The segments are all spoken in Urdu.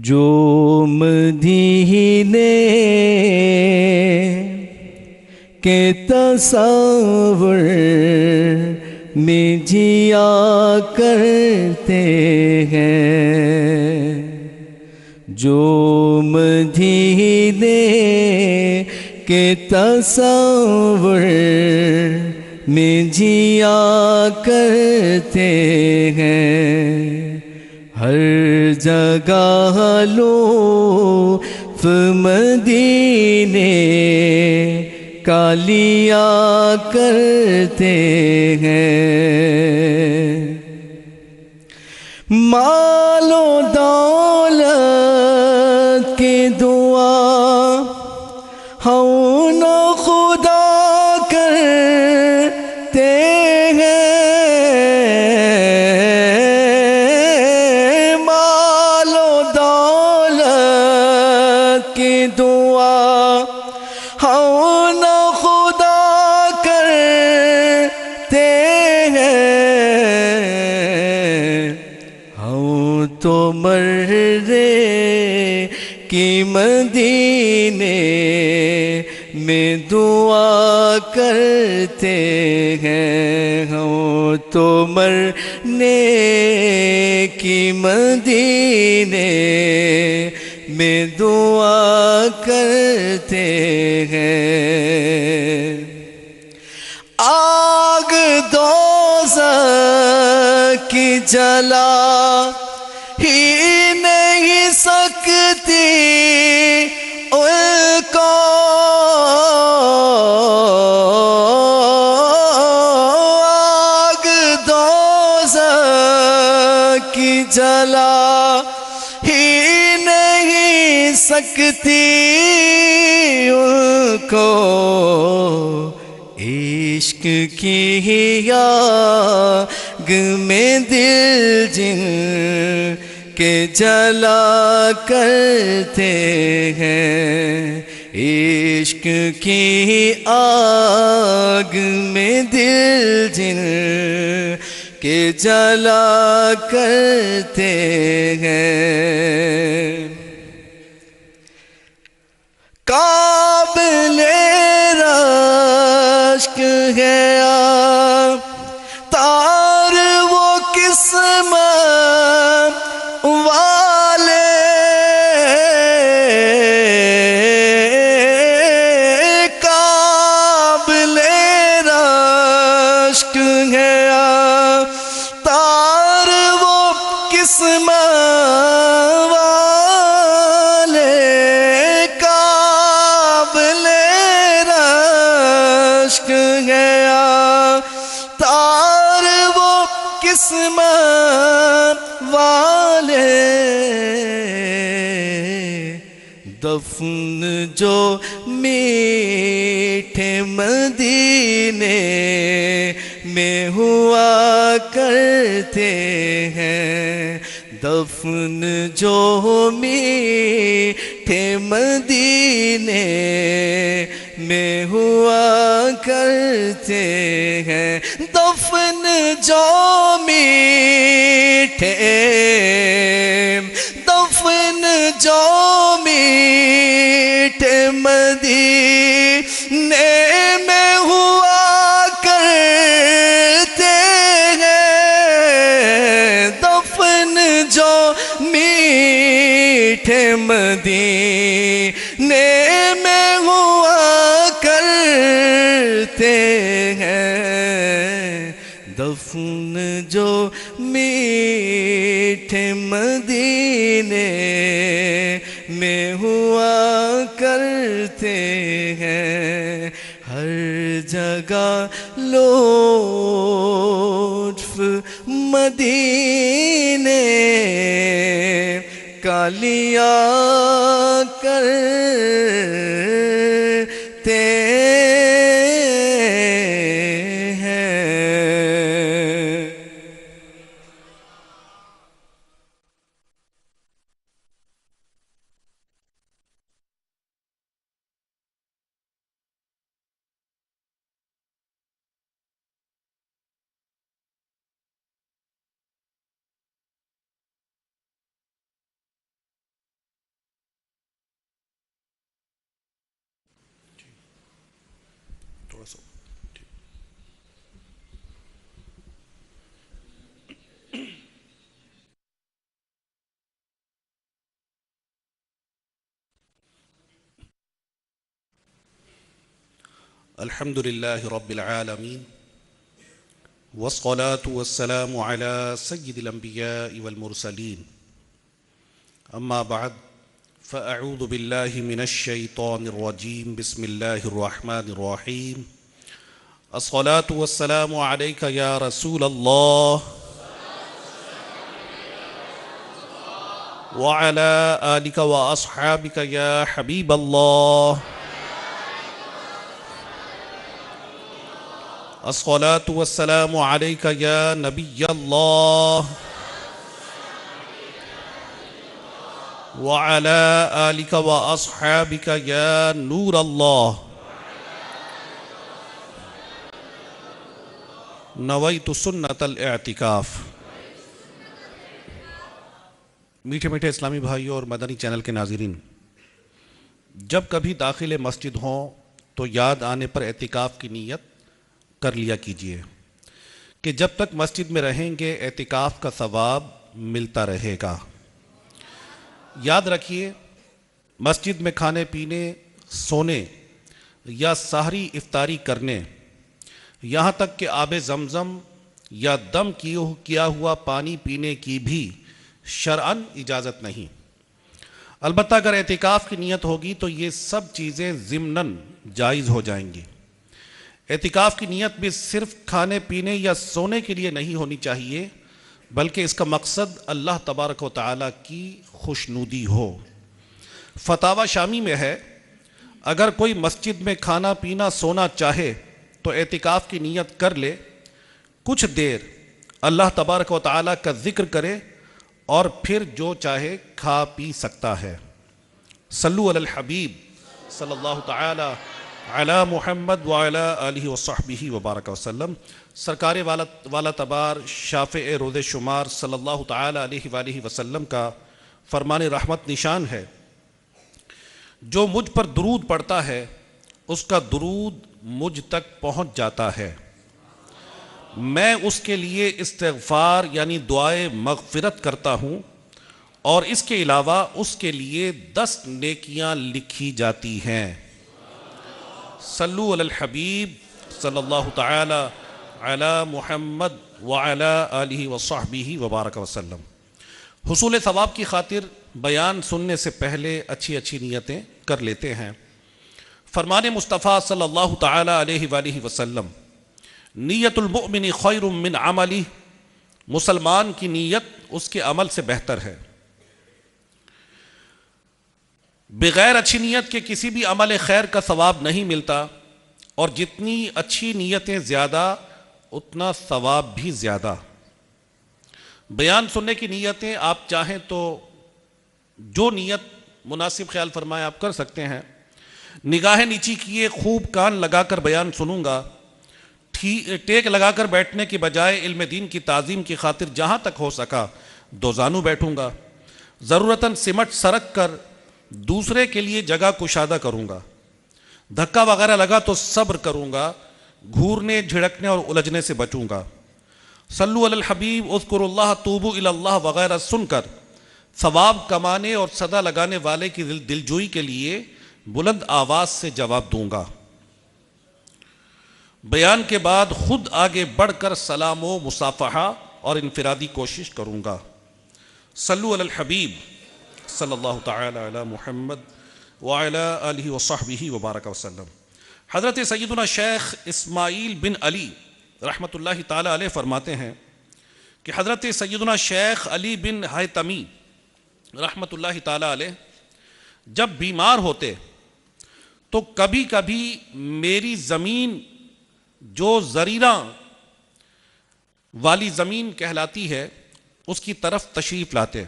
جو مدینے کے تصور میں جیا کرتے ہیں، جو مدینے کے تصور میں جیا کرتے ہیں، ہر جگہ لطف مدینے کا لیا کرتے ہیں۔ مال و دولت کی دعا ہم نہ خدا کرتے ہیں، مال و دولت کی دعا ہم نہ خدا کرتے ہیں، ہم تو مرنے کی مدینے میں دعا کرتے ہیں، ہم تو مرنے کی مدینے میں دعا کرتے ہیں۔ آگ دوزخ کی جلا ہی نہیں سکتی ان کو، آگ دوزخ کی جلا ہی نہیں سکتی ان کو، عشق کی آگ میں دل جن کے جلا کرتے ہیں، عشق کی آگ میں دل جن کے جلا کرتے ہیں۔ قابل رشک ہے تار وہ قسمت والے، قابل رشک ہے تار وہ قسمت والے، قابل رشک ہے تار وہ قسمت والے، دفن جو میٹھے مدینے میں ہوا کرتے ہیں، دفن جو میٹھے مدینے میں ہوا کرتے ہیں، دفن جو میٹھے، دفن جو میٹھے مدینے میں ہوا کرتے ہیں، دفن جو میٹھے مدینے میں ہوا کرتے ہیں، دفن جو میٹھے مدینے میں ہوا کرتے ہیں، ہر جگہ لطف مدینے کا لیا کرتے تھوڑا سا. الحمد لله رب العالمين والصلاة والسلام على سيد الأنبياء والمرسلين أما بعد فأعوذ بالله من الشيطان الرجيم بسم الله الرحمن الرحيم الصلاة والسلام عليك يا رسول الله وعلى آلك وأصحابك يا حبيب الله الصلاة والسلام عليك يا نبي الله وعلى آلك وأصحابك يا نور الله نويت سنة الاعتکاف. میٹھے میٹھے اسلامی بھائیوں اور مدنی چینل کے ناظرین، جب کبھی داخل مسجد ہوں تو یاد آنے پر اعتکاف کی نیت کر لیا کیجئے کہ جب تک مسجد میں رہیں گے اعتکاف کا ثواب ملتا رہے گا. یاد رکھیے، مسجد میں کھانے پینے، سونے یا سحری افطاری کرنے، یہاں تک کہ آب زمزم یا دم کیا ہوا پانی پینے کی بھی شرعاً اجازت نہیں. البتہ اگر اعتکاف کی نیت ہوگی تو یہ سب چیزیں ضمناً جائز ہو جائیں گی. اعتکاف کی نیت بھی صرف کھانے پینے یا سونے کے لیے نہیں ہونی چاہیے، بلکہ اس کا مقصد اللہ تبارک و تعالیٰ کی خوشنودی ہو. فتاوی شامی میں ہے، اگر کوئی مسجد میں کھانا پینا سونا چاہے تو اعتکاف کی نیت کر لے، کچھ دیر اللہ تبارک و تعالیٰ کا ذکر کرے اور پھر جو چاہے کھا پی سکتا ہے. صلو علی الحبیب صلی اللہ تعالی علی محمد وعلی آلہ وصحبہ وبارک وسلم. سرکار والا تبار شافع روز شمار صلی اللہ تعالی علیہ وآلہ وسلم کا فرمان رحمت نشان ہے، جو مجھ پر درود پڑھتا ہے اس کا درود مجھ تک پہنچ جاتا ہے، میں اس کے لیے استغفار یعنی دعائے مغفرت کرتا ہوں، اور اس کے علاوہ اس کے لیے 10 نیکیاں لکھی جاتی ہیں. صلو علی الحبیب صلی اللہ تعالی علی محمد وعلی آلہ وصحبہ وبارک وسلم. حصول ثواب کی خاطر بیان سننے سے پہلے اچھی نیتیں کر لیتے ہیں. فرمان مصطفیٰ صلی اللہ تعالی علیہ وآلہ وسلم، نیت المؤمن خیر من عملہ، مسلمان کی نیت اس کے عمل سے بہتر ہے. بغیر اچھی نیت کے کسی بھی عمل خیر کا ثواب نہیں ملتا، اور جتنی اچھی نیتیں زیادہ اتنا ثواب بھی زیادہ. بیان سننے کی نیتیں آپ چاہیں تو جو نیت مناسب خیال فرمائے آپ کر سکتے ہیں. نگاہیں نیچی کیے خوب کان لگا کر بیان سنوں گا، ٹیک لگا کر بیٹھنے کی بجائے علم دین کی تعظیم کی خاطر جہاں تک ہو سکا دو زانو بیٹھوں گا. ضرورتاً سمٹ سرک کر دوسرے کے لیے جگہ کشادہ کروں گا. دھکا وغیرہ لگا تو صبر کروں گا، گھورنے جھڑکنے اور الجھنے سے بچوں گا. صلو علی الحبیب اذکر اللہ توبو الی اللہ وغیرہ سن کر ثواب کمانے اور صدا لگانے والے کی دلجوئی کے لیے بلند آواز سے جواب دوں گا. بیان کے بعد خود آگے بڑھ کر سلام و مصافحہ اور انفرادی کوشش کروں گا. صلو علی الحبیب صلی اللہ تعالی علی محمد وعلی آلہ وصحبہ وبارک وسلم. حضرت سیدنا شیخ اسماعیل بن علی رحمۃ اللہ تعالی علیہ فرماتے ہیں کہ حضرت سیدنا شیخ علی بن حیتمی رحمۃ اللہ تعالی علیہ جب بیمار ہوتے تو کبھی کبھی میری زمین جو زریرہ والی زمین کہلاتی ہے اس کی طرف تشریف لاتے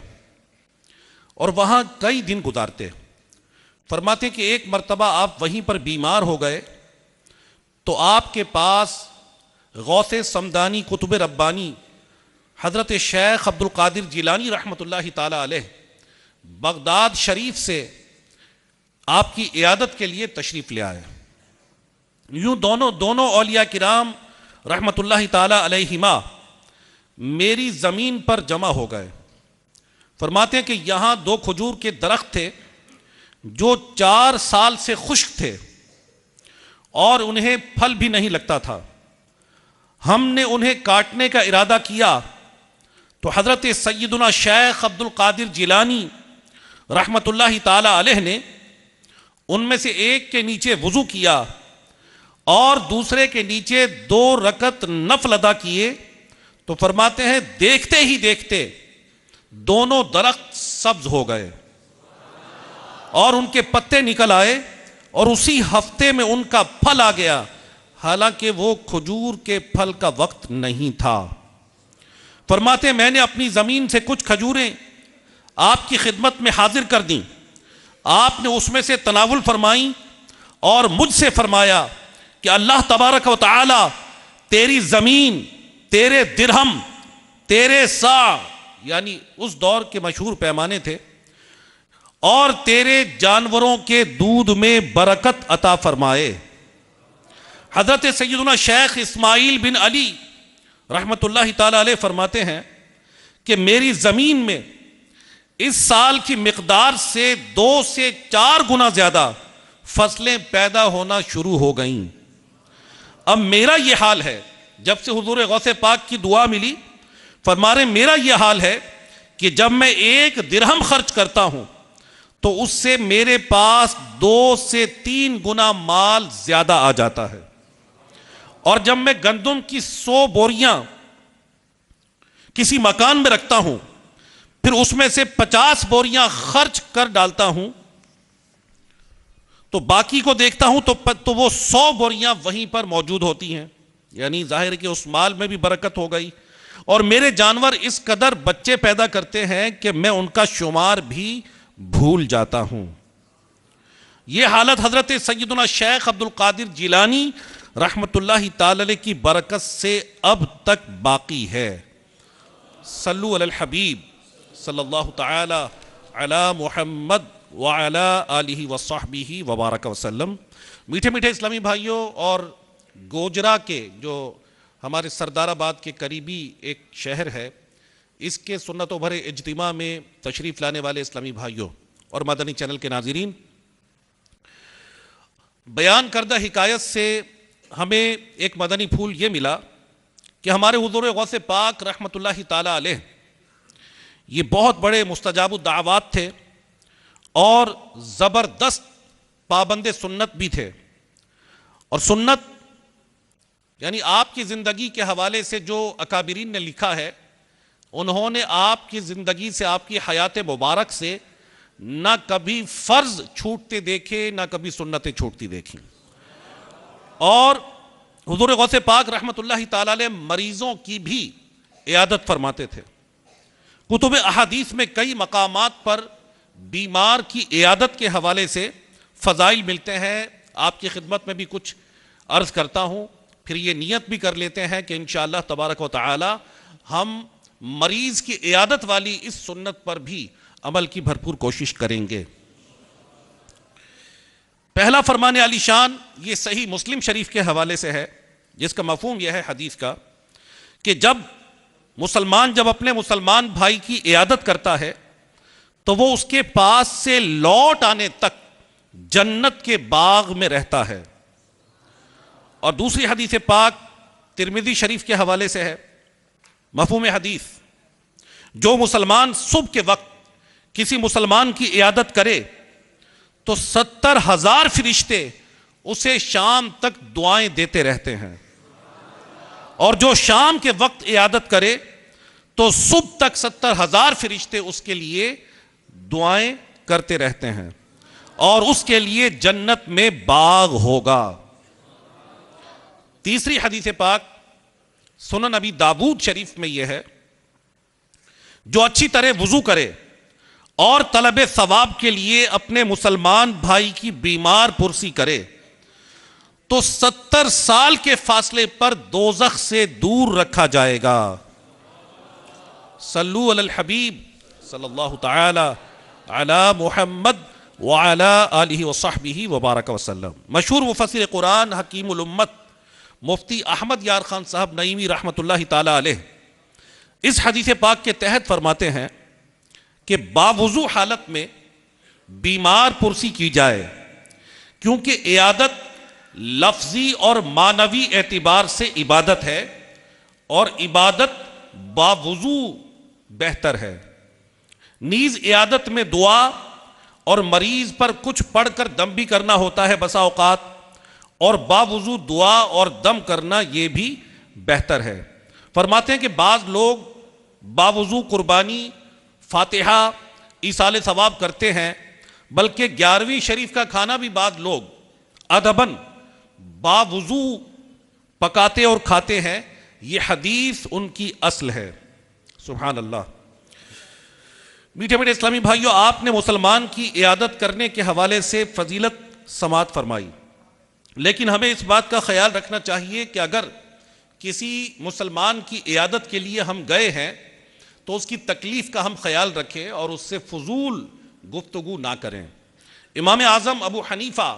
اور وہاں کئی دن گزارتے. فرماتے کہ ایک مرتبہ آپ وہیں پر بیمار ہو گئے تو آپ کے پاس غوث سمدانی قطب ربانی حضرت شیخ عبد القادر جیلانی رحمۃ اللہ تعالی علیہ بغداد شریف سے آپ کی عیادت کے لیے تشریف لے آئے. یوں دونوں اولیاء کرام رحمت اللہ تعالی علیہما میری زمین پر جمع ہو گئے۔ فرماتے ہیں کہ یہاں 2 کھجور کے درخت تھے جو 4 سال سے خشک تھے اور انہیں پھل بھی نہیں لگتا تھا۔ ہم نے انہیں کاٹنے کا ارادہ کیا تو حضرت سیدنا شیخ عبد القادر جیلانی رحمت اللہ تعالی علیہ نے ان میں سے ایک کے نیچے وضو کیا اور دوسرے کے نیچے 2 رکعت نفل ادا کیے تو فرماتے ہیں دیکھتے ہی دیکھتے دونوں درخت سبز ہو گئے اور ان کے پتے نکل آئے اور اسی ہفتے میں ان کا پھل آ گیا، حالانکہ وہ کھجور کے پھل کا وقت نہیں تھا۔ فرماتے ہیں میں نے اپنی زمین سے کچھ کھجوریں آپ کی خدمت میں حاضر کر دیں، آپ نے اس میں سے تناول فرمائیں اور مجھ سے فرمایا کہ اللہ تبارک و تعالی تیری زمین، تیرے درہم، تیرے سا، یعنی اس دور کے مشہور پیمانے تھے، اور تیرے جانوروں کے دودھ میں برکت عطا فرمائے۔ حضرت سیدنا شیخ اسماعیل بن علی رحمت اللہ تعالی علیہ فرماتے ہیں کہ میری زمین میں اس سال کی مقدار سے 2 سے 4 گنا زیادہ فصلیں پیدا ہونا شروع ہو گئیں۔ اب میرا یہ حال ہے، جب سے حضور غوث پاک کی دعا ملی، فرمارے میرا یہ حال ہے کہ جب میں 1 درہم خرچ کرتا ہوں تو اس سے میرے پاس 2 سے 3 گنا مال زیادہ آ جاتا ہے، اور جب میں گندم کی 100 بوریاں کسی مکان میں رکھتا ہوں پھر اس میں سے 50 بوریاں خرچ کر ڈالتا ہوں تو باقی کو دیکھتا ہوں تو وہ 100 بوریاں وہیں پر موجود ہوتی ہیں، یعنی ظاہر ہے کہ اس مال میں بھی برکت ہو گئی، اور میرے جانور اس قدر بچے پیدا کرتے ہیں کہ میں ان کا شمار بھی بھول جاتا ہوں۔ یہ حالت حضرت سیدنا شیخ عبد القادر جیلانی رحمت اللہ تعالی علیہ کی برکت سے اب تک باقی ہے۔ صلو علی الحبیب صلی اللہ تعالی علی محمد وعلی آلہ وصحبہ وبارک وسلم۔ میٹھے میٹھے اسلامی بھائیوں، اور گوجرا کے جو ہمارے سردار آباد کے قریبی ایک شہر ہے، اس کے سنت و بھرے اجتماع میں تشریف لانے والے اسلامی بھائیوں اور مدنی چینل کے ناظرین، بیان کردہ حکایت سے ہمیں ایک مدنی پھول یہ ملا کہ ہمارے حضور غوث پاک رحمت اللہ تعالی علیہ یہ بہت بڑے مستجاب الدعوات تھے اور زبردست پابند سنت بھی تھے، اور سنت یعنی آپ کی زندگی کے حوالے سے جو اکابرین نے لکھا ہے، انہوں نے آپ کی زندگی سے، آپ کی حیات مبارک سے نہ کبھی فرض چھوٹتے دیکھے، نہ کبھی سنتیں چھوٹتی دیکھیں، اور حضور غوث پاک رحمت اللہ تعالی علیہ مریضوں کی بھی عیادت فرماتے تھے۔ کتب احادیث میں کئی مقامات پر بیمار کی عیادت کے حوالے سے فضائل ملتے ہیں، آپ کی خدمت میں بھی کچھ عرض کرتا ہوں، پھر یہ نیت بھی کر لیتے ہیں کہ انشاءاللہ تبارک و تعالی ہم مریض کی عیادت والی اس سنت پر بھی عمل کی بھرپور کوشش کریں گے۔ پہلا فرمان علی شان یہ صحیح مسلم شریف کے حوالے سے ہے، جس کا مفہوم یہ ہے حدیث کا کہ جب اپنے مسلمان بھائی کی عیادت کرتا ہے تو وہ اس کے پاس سے لوٹ آنے تک جنت کے باغ میں رہتا ہے۔ اور دوسری حدیث پاک ترمذی شریف کے حوالے سے ہے، مفہوم حدیث، جو مسلمان صبح کے وقت کسی مسلمان کی عیادت کرے تو 70,000 فرشتے اسے شام تک دعائیں دیتے رہتے ہیں، اور جو شام کے وقت عیادت کرے تو صبح تک 70,000 فرشتے اس کے لیے دعائیں کرتے رہتے ہیں، اور اس کے لیے جنت میں باغ ہوگا۔ تیسری حدیث پاک سنن نبی داود شریف میں یہ ہے، جو اچھی طرح وضو کرے اور طلب ثواب کے لیے اپنے مسلمان بھائی کی بیمار پرسی کرے تو 70 سال کے فاصلے پر دوزخ سے دور رکھا جائے گا۔ صلو علی الحبیب صلی اللہ تعالی علی محمد وعلى آلہ وصحبہ وبارک وسلم۔ مشہور مفسر قرآن حکیم الامت مفتی احمد یار خان صاحب نعیمی رحمۃ اللہ تعالی علیہ اس حدیث پاک کے تحت فرماتے ہیں کہ باوضو حالت میں بیمار پرسی کی جائے، کیونکہ عیادت لفظی اور معنوی اعتبار سے عبادت ہے، اور عبادت باوضو بہتر ہے۔ نیز عیادت میں دعا اور مریض پر کچھ پڑھ کر دم بھی کرنا ہوتا ہے بسا اوقات، اور باوضو دعا اور دم کرنا یہ بھی بہتر ہے۔ فرماتے ہیں کہ بعض لوگ باوضو قربانی، فاتحہ، ایصال ثواب کرتے ہیں، بلکہ 11ویں شریف کا کھانا بھی بعض لوگ ادباً باوضو پکاتے اور کھاتے ہیں۔ یہ حدیث ان کی اصل ہے۔ سبحان اللہ۔ میٹھے میٹھے اسلامی بھائیوں، آپ نے مسلمان کی عیادت کرنے کے حوالے سے فضیلت سماعت فرمائی، لیکن ہمیں اس بات کا خیال رکھنا چاہیے کہ اگر کسی مسلمان کی عیادت کے لیے ہم گئے ہیں تو اس کی تکلیف کا ہم خیال رکھیں اور اس سے فضول گفتگو نہ کریں۔ امام اعظم ابو حنیفہ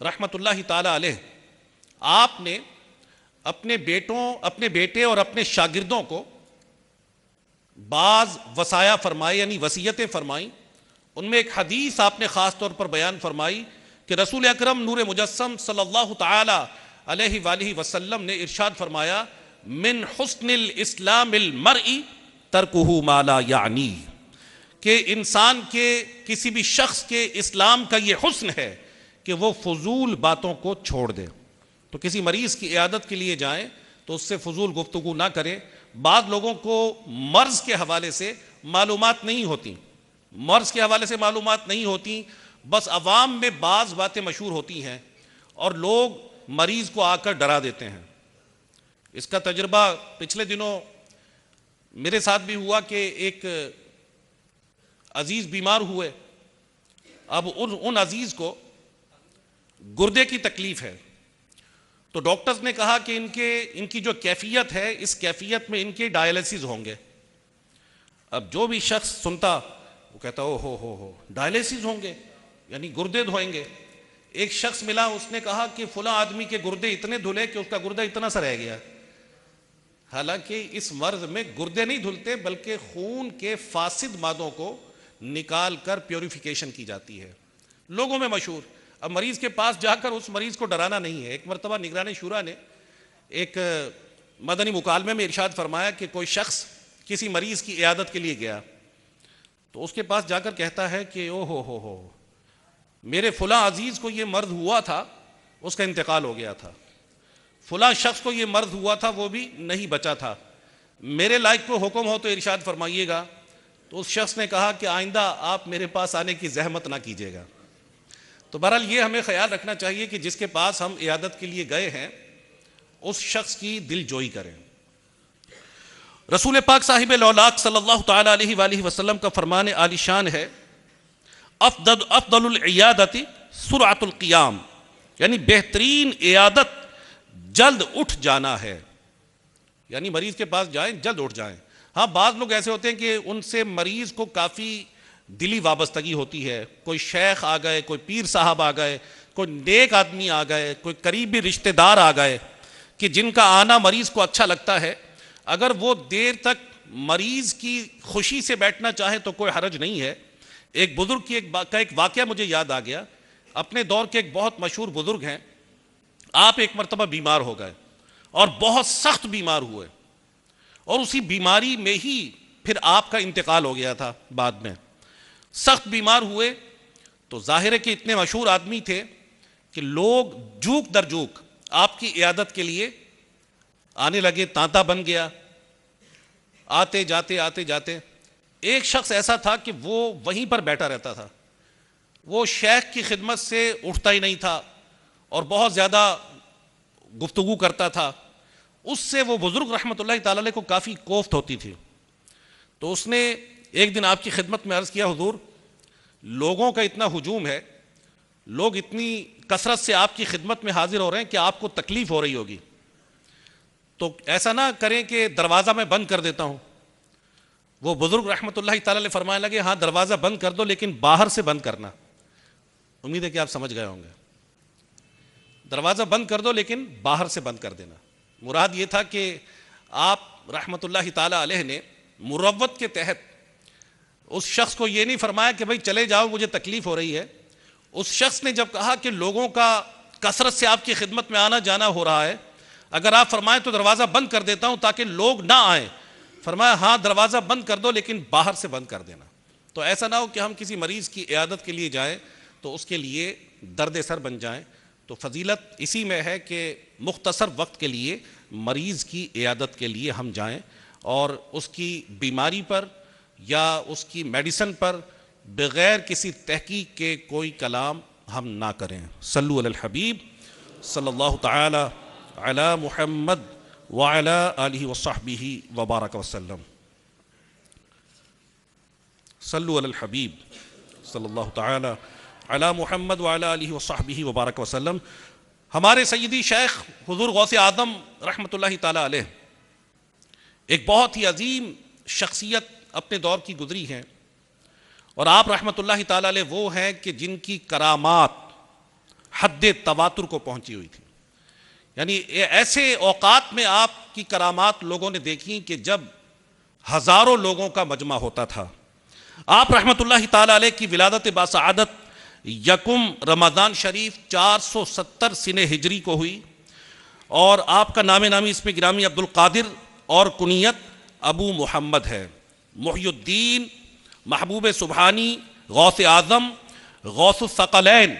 رحمۃ اللہ تعالی علیہ، آپ نے اپنے بیٹے اور اپنے شاگردوں کو بعض وصایا فرمائے، یعنی وصیتیں فرمائیں۔ ان میں ایک حدیث آپ نے خاص طور پر بیان فرمائی کہ رسول اکرم نور مجسم صلی اللہ تعالی علیہ وآلہ وسلم نے ارشاد فرمایا، من حسن الاسلام المرء ترکہ ما لا یعنی، کہ انسان کے کسی بھی شخص کے اسلام کا یہ حسن ہے کہ وہ فضول باتوں کو چھوڑ دے۔ تو کسی مریض کی عیادت کے لیے جائیں تو اس سے فضول گفتگو نہ کریں۔ بعض لوگوں کو مرض کے حوالے سے معلومات نہیں ہوتی، بس عوام میں بعض باتیں مشہور ہوتی ہیں اور لوگ مریض کو آ کر ڈرا دیتے ہیں۔ اس کا تجربہ پچھلے دنوں میرے ساتھ بھی ہوا کہ ایک عزیز بیمار ہوئے۔ اب ان عزیز کو گردے کی تکلیف ہے، تو ڈاکٹرز نے کہا کہ ان کی جو کیفیت ہے، اس کیفیت میں ان کے ڈائلیسس ہوں گے۔ اب جو بھی شخص سنتا وہ کہتا ہو ڈائلیسس ہوں گے، یعنی گردے دھوئیں گے۔ ایک شخص ملا، اس نے کہا کہ فلاں آدمی کے گردے اتنے دھلے کہ اس کا گردہ اتنا سا رہ گیا۔ حالانکہ اس مرض میں گردے نہیں دھلتے، بلکہ خون کے فاسد مادوں کو نکال کر پیوریفیکیشن کی جاتی ہے، لوگوں میں مشہور۔ اب مریض کے پاس جا کر اس مریض کو ڈرانا نہیں ہے۔ ایک مرتبہ نگران شورا نے ایک مدنی مکالمے میں ارشاد فرمایا کہ کوئی شخص کسی مریض کی عیادت کے لیے گیا تو اس کے پاس جا کر کہتا ہے کہ او ہو میرے فلاں عزیز کو یہ مرض ہوا تھا، اس کا انتقال ہو گیا تھا، فلاں شخص کو یہ مرض ہوا تھا، وہ بھی نہیں بچا تھا، میرے لائق کو حکم ہو تو ارشاد فرمائیے گا۔ تو اس شخص نے کہا کہ آئندہ آپ میرے پاس آنے کی زحمت نہ کیجیے گا۔ تو بہرحال یہ ہمیں خیال رکھنا چاہیے کہ جس کے پاس ہم عیادت کے لیے گئے ہیں اس شخص کی دل جوئی کریں۔ رسول پاک صاحب الاولاق صلی اللہ تعالی علیہ وآلہ وسلم کا فرمان عالی شان ہے، افضل العیادت سرعت القیام، یعنی بہترین عیادت جلد اٹھ جانا ہے، یعنی مریض کے پاس جائیں جلد اٹھ جائیں۔ ہاں بعض لوگ ایسے ہوتے ہیں کہ ان سے مریض کو کافی دلی وابستگی ہوتی ہے، کوئی شیخ آ گئے، کوئی پیر صاحب آ گئے، کوئی نیک آدمی آ گئے، کوئی قریبی رشتہ دار آ گئے کہ جن کا آنا مریض کو اچھا لگتا ہے۔ اگر وہ دیر تک مریض کی خوشی سے بیٹھنا چاہے تو کوئی حرج نہیں ہے۔ ایک بزرگ کی ایک واقعہ مجھے یاد آ گیا۔ اپنے دور کے ایک بہت مشہور بزرگ ہیں، آپ ایک مرتبہ بیمار ہو گئے اور بہت سخت بیمار ہوئے، اور اسی بیماری میں ہی پھر آپ کا انتقال ہو گیا تھا۔ بعد میں سخت بیمار ہوئے تو ظاہر ہے کہ اتنے مشہور آدمی تھے کہ لوگ جوک در جوک آپ کی عیادت کے لیے آنے لگے، تانتا بن گیا۔ آتے جاتے ایک شخص ایسا تھا کہ وہ وہیں پر بیٹھا رہتا تھا، وہ شیخ کی خدمت سے اٹھتا ہی نہیں تھا اور بہت زیادہ گفتگو کرتا تھا۔ اس سے وہ بزرگ رحمۃ اللہ تعالی علیہ کو کافی کوفت ہوتی تھی۔ تو اس نے ایک دن آپ کی خدمت میں عرض کیا، حضور لوگوں کا اتنا ہجوم ہے، لوگ اتنی کثرت سے آپ کی خدمت میں حاضر ہو رہے ہیں کہ آپ کو تکلیف ہو رہی ہوگی، تو ایسا نہ کریں کہ دروازہ میں بند کر دیتا ہوں۔ وہ بزرگ رحمۃ اللہ تعالی علیہ فرمانے لگے، ہاں دروازہ بند کر دو لیکن باہر سے بند کرنا، امید ہے کہ آپ سمجھ گئے ہوں گے. دروازہ بند کر دو لیکن باہر سے بند کر دینا. مراد یہ تھا کہ آپ رحمۃ اللہ تعالی علیہ نے مروت کے تحت اس شخص کو یہ نہیں فرمایا کہ بھائی چلے جاؤ مجھے تکلیف ہو رہی ہے. اس شخص نے جب کہا کہ لوگوں کا کثرت سے آپ کی خدمت میں آنا جانا ہو رہا ہے, اگر آپ فرمائیں تو دروازہ بند کر دیتا ہوں تاکہ لوگ نہ آئیں. فرمایا ہاں دروازہ بند کر دو لیکن باہر سے بند کر دینا. تو ایسا نہ ہو کہ ہم کسی مریض کی عیادت کے لیے جائیں تو اس کے لیے درد سر بن جائیں. تو فضیلت اسی میں ہے کہ مختصر وقت کے لیے مریض کی عیادت کے لیے ہم جائیں اور اس کی بیماری پر یا اس کی میڈیسن پر بغیر کسی تحقیق کے کوئی کلام ہم نہ کریں. صلو علی الحبیب صلی اللہ تعالی علی محمد وعلی آلہ وصحبہ وبارک وسلم. صلو علی الحبیب صلی اللہ تعالی علی محمد وعلی آلہ وصحبہ وبارک وسلم. ہمارے سیدی شیخ حضور غوث اعظم رحمۃ اللہ تعالی علیہ ایک بہت ہی عظیم شخصیت اپنے دور کی گزری ہیں, اور آپ رحمۃ اللہ تعالی علیہ وہ ہیں کہ جن کی کرامات حد تواتر کو پہنچی ہوئی تھی. یعنی ایسے اوقات میں آپ کی کرامات لوگوں نے دیکھی کہ جب ہزاروں لوگوں کا مجمع ہوتا تھا. آپ رحمۃ اللہ تعالی علیہ کی ولادت باسعادت یکم رمضان شریف 470 سنہ ہجری کو ہوئی, اور آپ کا نام نامی اسم گرامی عبد القادر اور کنیت ابو محمد ہے. محی الدین, محبوب سبحانی, غوث اعظم, غوث الثقلین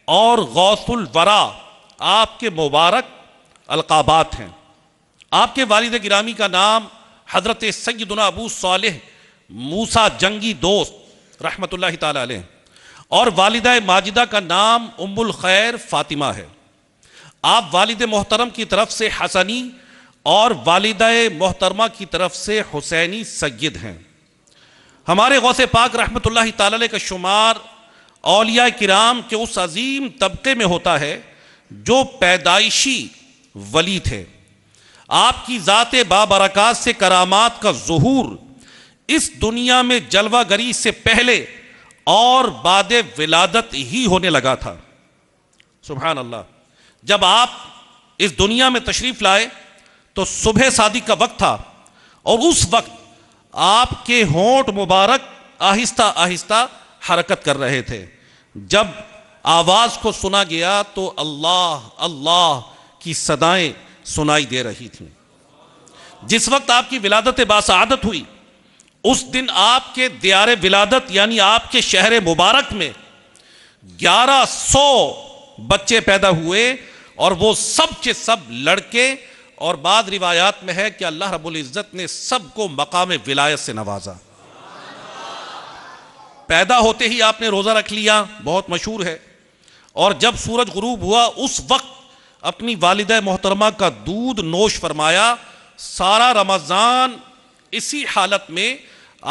اور غوث الورا آپ کے مبارک القابات ہیں. آپ کے والد گرامی کا نام حضرت سیدنا ابو صالح موسیٰ جنگی دوست رحمۃ اللہ تعالی علیہ, اور والدہ ماجدہ کا نام ام الخیر فاطمہ ہے. آپ والد محترم کی طرف سے حسنی اور والدہ محترمہ کی طرف سے حسینی سید ہیں. ہمارے غوث پاک رحمۃ اللہ تعالی علیہ کا شمار اولیاء کرام کے اس عظیم طبقے میں ہوتا ہے جو پیدائشی ولی تھے. آپ کی ذات بابرکات سے کرامات کا ظہور اس دنیا میں جلوہ گری سے پہلے اور بعد ولادت ہی ہونے لگا تھا. سبحان اللہ. جب آپ اس دنیا میں تشریف لائے تو صبح صادق کا وقت تھا, اور اس وقت آپ کے ہونٹ مبارک آہستہ آہستہ حرکت کر رہے تھے. جب آواز کو سنا گیا تو اللہ اللہ کی صدائیں سنائی دے رہی تھیں. جس وقت آپ کی ولادت باسعادت ہوئی اس دن آپ کے دیار ولادت یعنی آپ کے شہر مبارک میں 1100 بچے پیدا ہوئے, اور وہ سب کے سب لڑکے, اور بعض روایات میں ہے کہ اللہ رب العزت نے سب کو مقام ولایت سے نوازا. پیدا ہوتے ہی آپ نے روزہ رکھ لیا, بہت مشہور ہے, اور جب سورج غروب ہوا اس وقت اپنی والدہ محترمہ کا دودھ نوش فرمایا. سارا رمضان اسی حالت میں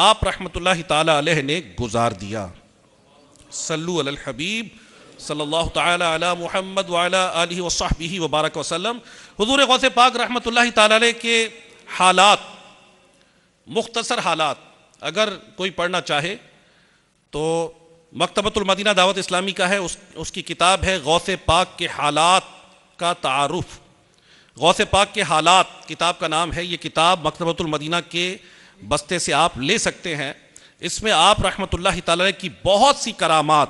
آپ رحمۃ اللہ تعالی علیہ نے گزار دیا. صلو علی الحبیب صلی اللہ تعالی علی محمد وعلی آلہ وصحبہ وبارک وسلم. حضور غوث پاک رحمۃ اللہ تعالی علیہ کے حالات, مختصر حالات اگر کوئی پڑھنا چاہے تو مکتبۃ المدینہ دعوت اسلامی کا ہے, اس کی کتاب ہے غوث پاک کے حالات کا تعارف. غوث پاک کے حالات کتاب کا نام ہے. یہ کتاب مکتبۃ المدینہ کے بستے سے آپ لے سکتے ہیں. اس میں آپ رحمۃ اللہ تعالی کی بہت سی کرامات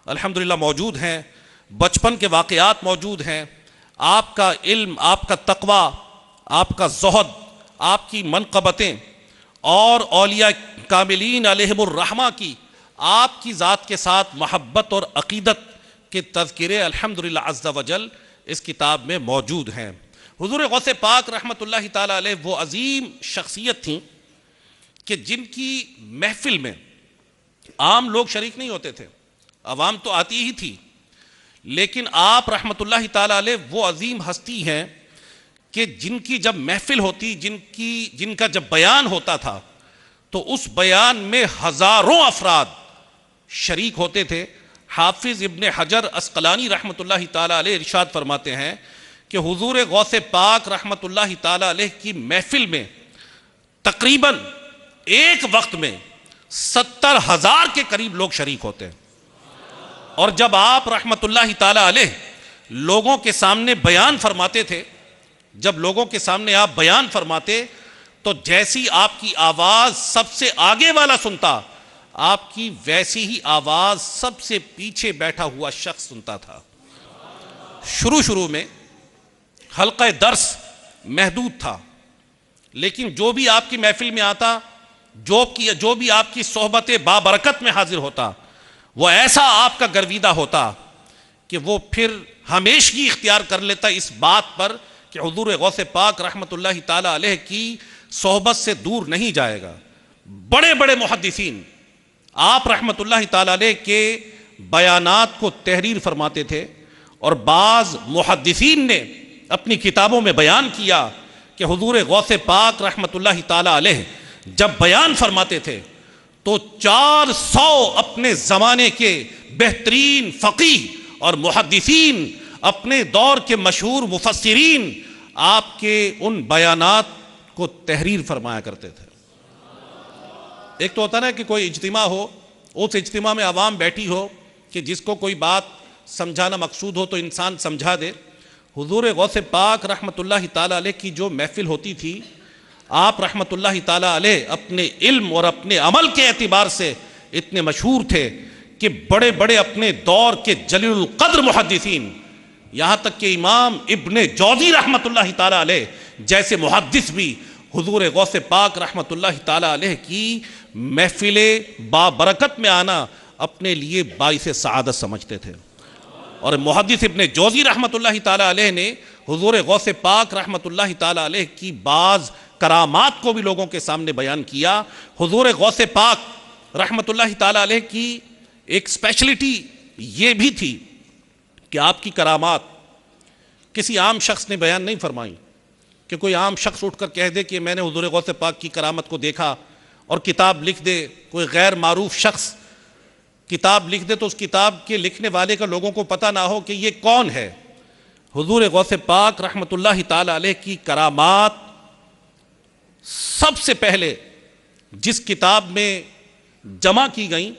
الحمدللہ موجود ہیں. بچپن کے واقعات موجود ہیں. آپ کا علم, آپ کا تقوی, آپ کا زہد, آپ کی منقبتیں, اور اولیاء کاملین علیہم الرحمہ کی آپ کی ذات کے ساتھ محبت اور عقیدت کے تذکرے الحمدللہ عز وجل اس کتاب میں موجود ہیں. حضور غوث پاک رحمۃ اللہ تعالی علیہ وہ عظیم شخصیت تھیں کہ جن کی محفل میں عام لوگ شریک نہیں ہوتے تھے. عوام تو آتی ہی تھی, لیکن آپ رحمۃ اللہ تعالی علیہ وہ عظیم ہستی ہیں کہ جن کی جب محفل ہوتی, جن کا جب بیان ہوتا تھا تو اس بیان میں ہزاروں افراد شریک ہوتے تھے. حافظ ابن حجر عسقلانی رحمۃ اللہ تعالی علیہ ارشاد فرماتے ہیں کہ حضور غوث پاک رحمۃ اللہ تعالی علیہ کی محفل میں تقریباً ایک وقت میں 70,000 کے قریب لوگ شریک ہوتے ہیں. اور جب آپ رحمت اللہ تعالی علیہ لوگوں کے سامنے بیان فرماتے تھے، جب لوگوں کے سامنے آپ بیان فرماتے تو جیسی آپ کی آواز سب سے آگے والا سنتا، آپ کی ویسی ہی آواز سب سے پیچھے بیٹھا ہوا شخص سنتا تھا۔ شروع میں حلقہ درس محدود تھا، لیکن جو بھی آپ کی محفل میں آتا، جو بھی آپ کی صحبت بابرکت میں حاضر ہوتا، وہ ایسا آپ کا گرویدہ ہوتا کہ وہ پھر ہمیشگی اختیار کر لیتا اس بات پر کہ حضور غوث پاک رحمت اللہ تعالی علیہ کی صحبت سے دور نہیں جائے گا۔ بڑے بڑے محدثین آپ رحمت اللہ تعالی علیہ کے بیانات کو تحریر فرماتے تھے، اور بعض محدثین نے اپنی کتابوں میں بیان کیا کہ حضور غوث پاک رحمت اللہ تعالی علیہ جب بیان فرماتے تھے تو 400 اپنے زمانے کے بہترین فقیہ اور محدثین، اپنے دور کے مشہور مفسرین آپ کے ان بیانات کو تحریر فرمایا کرتے تھے۔ ایک تو ہوتا نا کہ کوئی اجتماع ہو، اس اجتماع میں عوام بیٹھی ہو کہ جس کو کوئی بات سمجھانا مقصود ہو تو انسان سمجھا دے۔ حضور غوث پاک رحمت اللہ تعالی علیہ کی جو محفل ہوتی تھی، آپ رحمت اللہ تعالی علیہ اپنے علم اور اپنے عمل کے اعتبار سے اتنے مشہور تھے کہ بڑے بڑے اپنے دور کے جلیل القدر محدثین، یہاں تک کہ امام ابن جوزی رحمت اللہ تعالی علیہ جیسے محدث بھی حضور غوث پاک رحمت اللہ تعالی علیہ کی محفل بابرکت میں آنا اپنے لیے باعث سعادت سمجھتے تھے۔ اور محدث ابن جوزی رحمت اللہ تعالی علیہ نے حضور غوث پاک رحمت اللہ تعالی علیہ کی بعض کرامات کو بھی لوگوں کے سامنے بیان کیا۔ حضور غوث پاک رحمت اللہ تعالی علیہ کی ایک اسپیشلٹی یہ بھی تھی کہ آپ کی کرامات کسی عام شخص نے بیان نہیں فرمائی، کہ کوئی عام شخص اٹھ کر کہہ دے کہ میں نے حضور غوث پاک کی کرامت کو دیکھا اور کتاب لکھ دے۔ کوئی غیر معروف شخص کتاب لکھ دے تو اس کتاب کے لکھنے والے کا لوگوں کو پتہ نہ ہو کہ یہ کون ہے۔ حضور غوث پاک رحمت اللہ تعالی علیہ کی کرامات سب سے پہلے جس کتاب میں جمع کی گئیں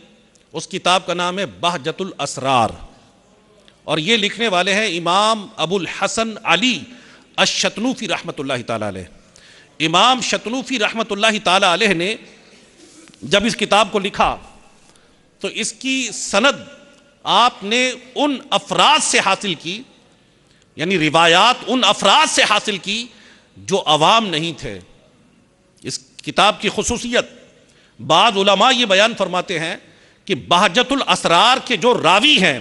اس کتاب کا نام ہے بہجت الاسرار، اور یہ لکھنے والے ہیں امام ابو الحسن علی الشتنوفی رحمت اللہ تعالی علیہ۔ امام شتنوفی رحمت اللہ تعالی علیہ نے جب اس کتاب کو لکھا تو اس کی سند آپ نے ان افراد سے حاصل کی، یعنی روایات ان افراد سے حاصل کی جو عوام نہیں تھے۔ اس کتاب کی خصوصیت بعض علماء یہ بیان فرماتے ہیں کہ بہجت الاسرار کے جو راوی ہیں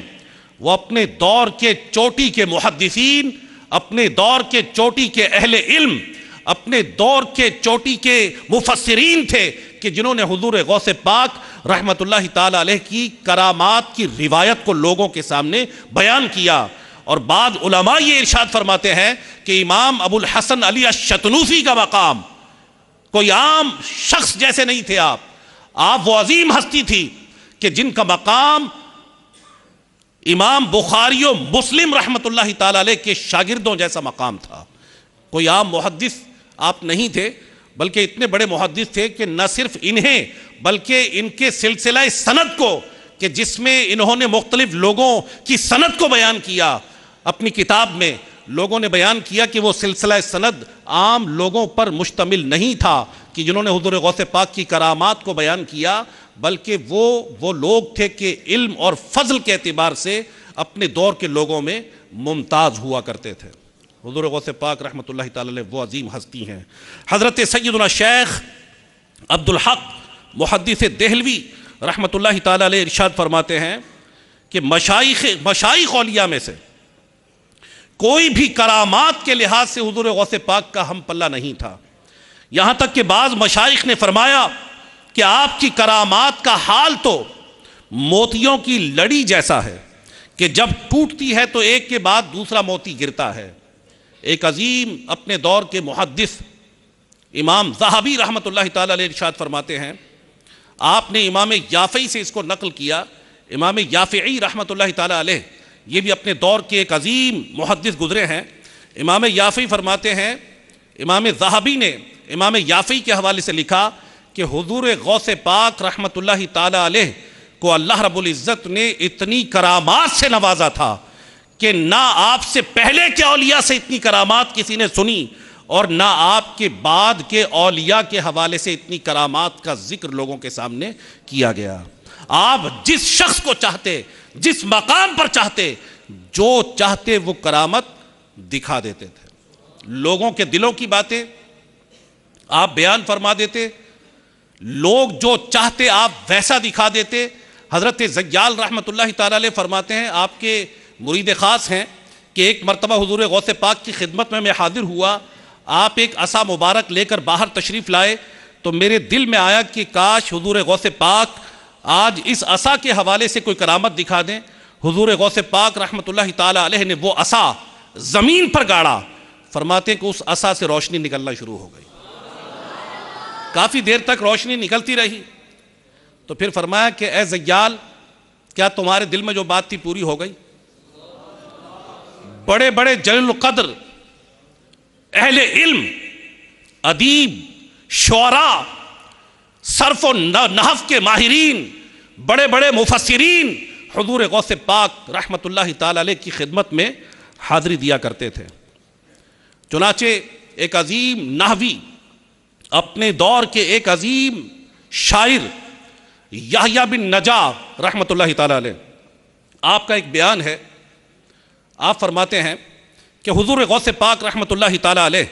وہ اپنے دور کے چوٹی کے محدثین، اپنے دور کے چوٹی کے اہل علم، اپنے دور کے چوٹی کے مفسرین تھے کہ جنہوں نے حضور غوث پاک رحمت اللہ تعالی علیہ کی کرامات کی روایت کو لوگوں کے سامنے بیان کیا۔ اور بعض علماء یہ ارشاد فرماتے ہیں کہ امام ابو الحسن علی الشتنوفی کا مقام کوئی عام شخص جیسے نہیں تھے، آپ وہ عظیم ہستی تھی کہ جن کا مقام امام بخاری و مسلم رحمت اللہ تعالی علیہ کے شاگردوں جیسا مقام تھا۔ کوئی عام محدث آپ نہیں تھے، بلکہ اتنے بڑے محدث تھے کہ نہ صرف انہیں بلکہ ان کے سلسلہ سند کو، کہ جس میں انہوں نے مختلف لوگوں کی سند کو بیان کیا اپنی کتاب میں، لوگوں نے بیان کیا کہ وہ سلسلہ سند عام لوگوں پر مشتمل نہیں تھا کہ جنہوں نے حضور غوث پاک کی کرامات کو بیان کیا، بلکہ وہ لوگ تھے کہ علم اور فضل کے اعتبار سے اپنے دور کے لوگوں میں ممتاز ہوا کرتے تھے۔ حضور غوث پاک رحمت اللہ تعالی علیہ وہ عظیم ہستی ہیں۔ حضرت سیدنا شیخ عبد الحق محدث دہلوی رحمت اللہ تعالی علیہ ارشاد فرماتے ہیں کہ مشائخ اولیاء میں سے کوئی بھی کرامات کے لحاظ سے حضور غوث پاک کا ہم پلہ نہیں تھا، یہاں تک کہ بعض مشائخ نے فرمایا کہ آپ کی کرامات کا حال تو موتیوں کی لڑی جیسا ہے کہ جب ٹوٹتی ہے تو ایک کے بعد دوسرا موتی گرتا ہے۔ ایک عظیم اپنے دور کے محدث امام ذہبی رحمت اللہ تعالی علیہ ارشاد فرماتے ہیں، آپ نے امام یافعی سے اس کو نقل کیا۔ امام یافعی رحمت اللہ تعالی علیہ یہ بھی اپنے دور کے ایک عظیم محدث گزرے ہیں۔ امام یافعی فرماتے ہیں، امام ذہبی نے امام یافعی کے حوالے سے لکھا کہ حضور غوث پاک رحمت اللہ تعالی علیہ کو اللہ رب العزت نے اتنی کرامات سے نوازا تھا کہ نہ آپ سے پہلے کے اولیاء سے اتنی کرامات کسی نے سنی اور نہ آپ کے بعد کے اولیاء کے حوالے سے اتنی کرامات کا ذکر لوگوں کے سامنے کیا گیا۔ آپ جس شخص کو چاہتے، جس مقام پر چاہتے، جو چاہتے وہ کرامت دکھا دیتے تھے۔ لوگوں کے دلوں کی باتیں آپ بیان فرما دیتے، لوگ جو چاہتے آپ ویسا دکھا دیتے۔ حضرت زیال رحمۃ اللہ تعالی علیہ فرماتے ہیں، آپ کے مرید خاص ہیں، کہ ایک مرتبہ حضور غوث پاک کی خدمت میں حاضر ہوا، آپ ایک عصا مبارک لے کر باہر تشریف لائے، تو میرے دل میں آیا کہ کاش حضور غوث پاک آج اس عصا کے حوالے سے کوئی کرامت دکھا دیں۔ حضور غوث پاک رحمۃ اللہ تعالی علیہ نے وہ عصا زمین پر گاڑا، فرماتے ہیں کہ اس عصا سے روشنی نکلنا شروع ہو گئی، کافی دیر تک روشنی نکلتی رہی، تو پھر فرمایا کہ اے زیال، کیا تمہارے دل میں جو بات تھی پوری ہو گئی؟ بڑے بڑے جلیل القدر اہل علم، ادیب، شعراء، صرف و نحو کے ماہرین، بڑے بڑے مفسرین حضور غوث پاک رحمت اللہ تعالی علیہ کی خدمت میں حاضری دیا کرتے تھے۔ چنانچہ ایک عظیم نحوی، اپنے دور کے ایک عظیم شاعر یحییٰ بن نجاح رحمت اللہ تعالی علیہ، آپ کا ایک بیان ہے، آپ فرماتے ہیں کہ حضور غوث پاک رحمت اللہ تعالی علیہ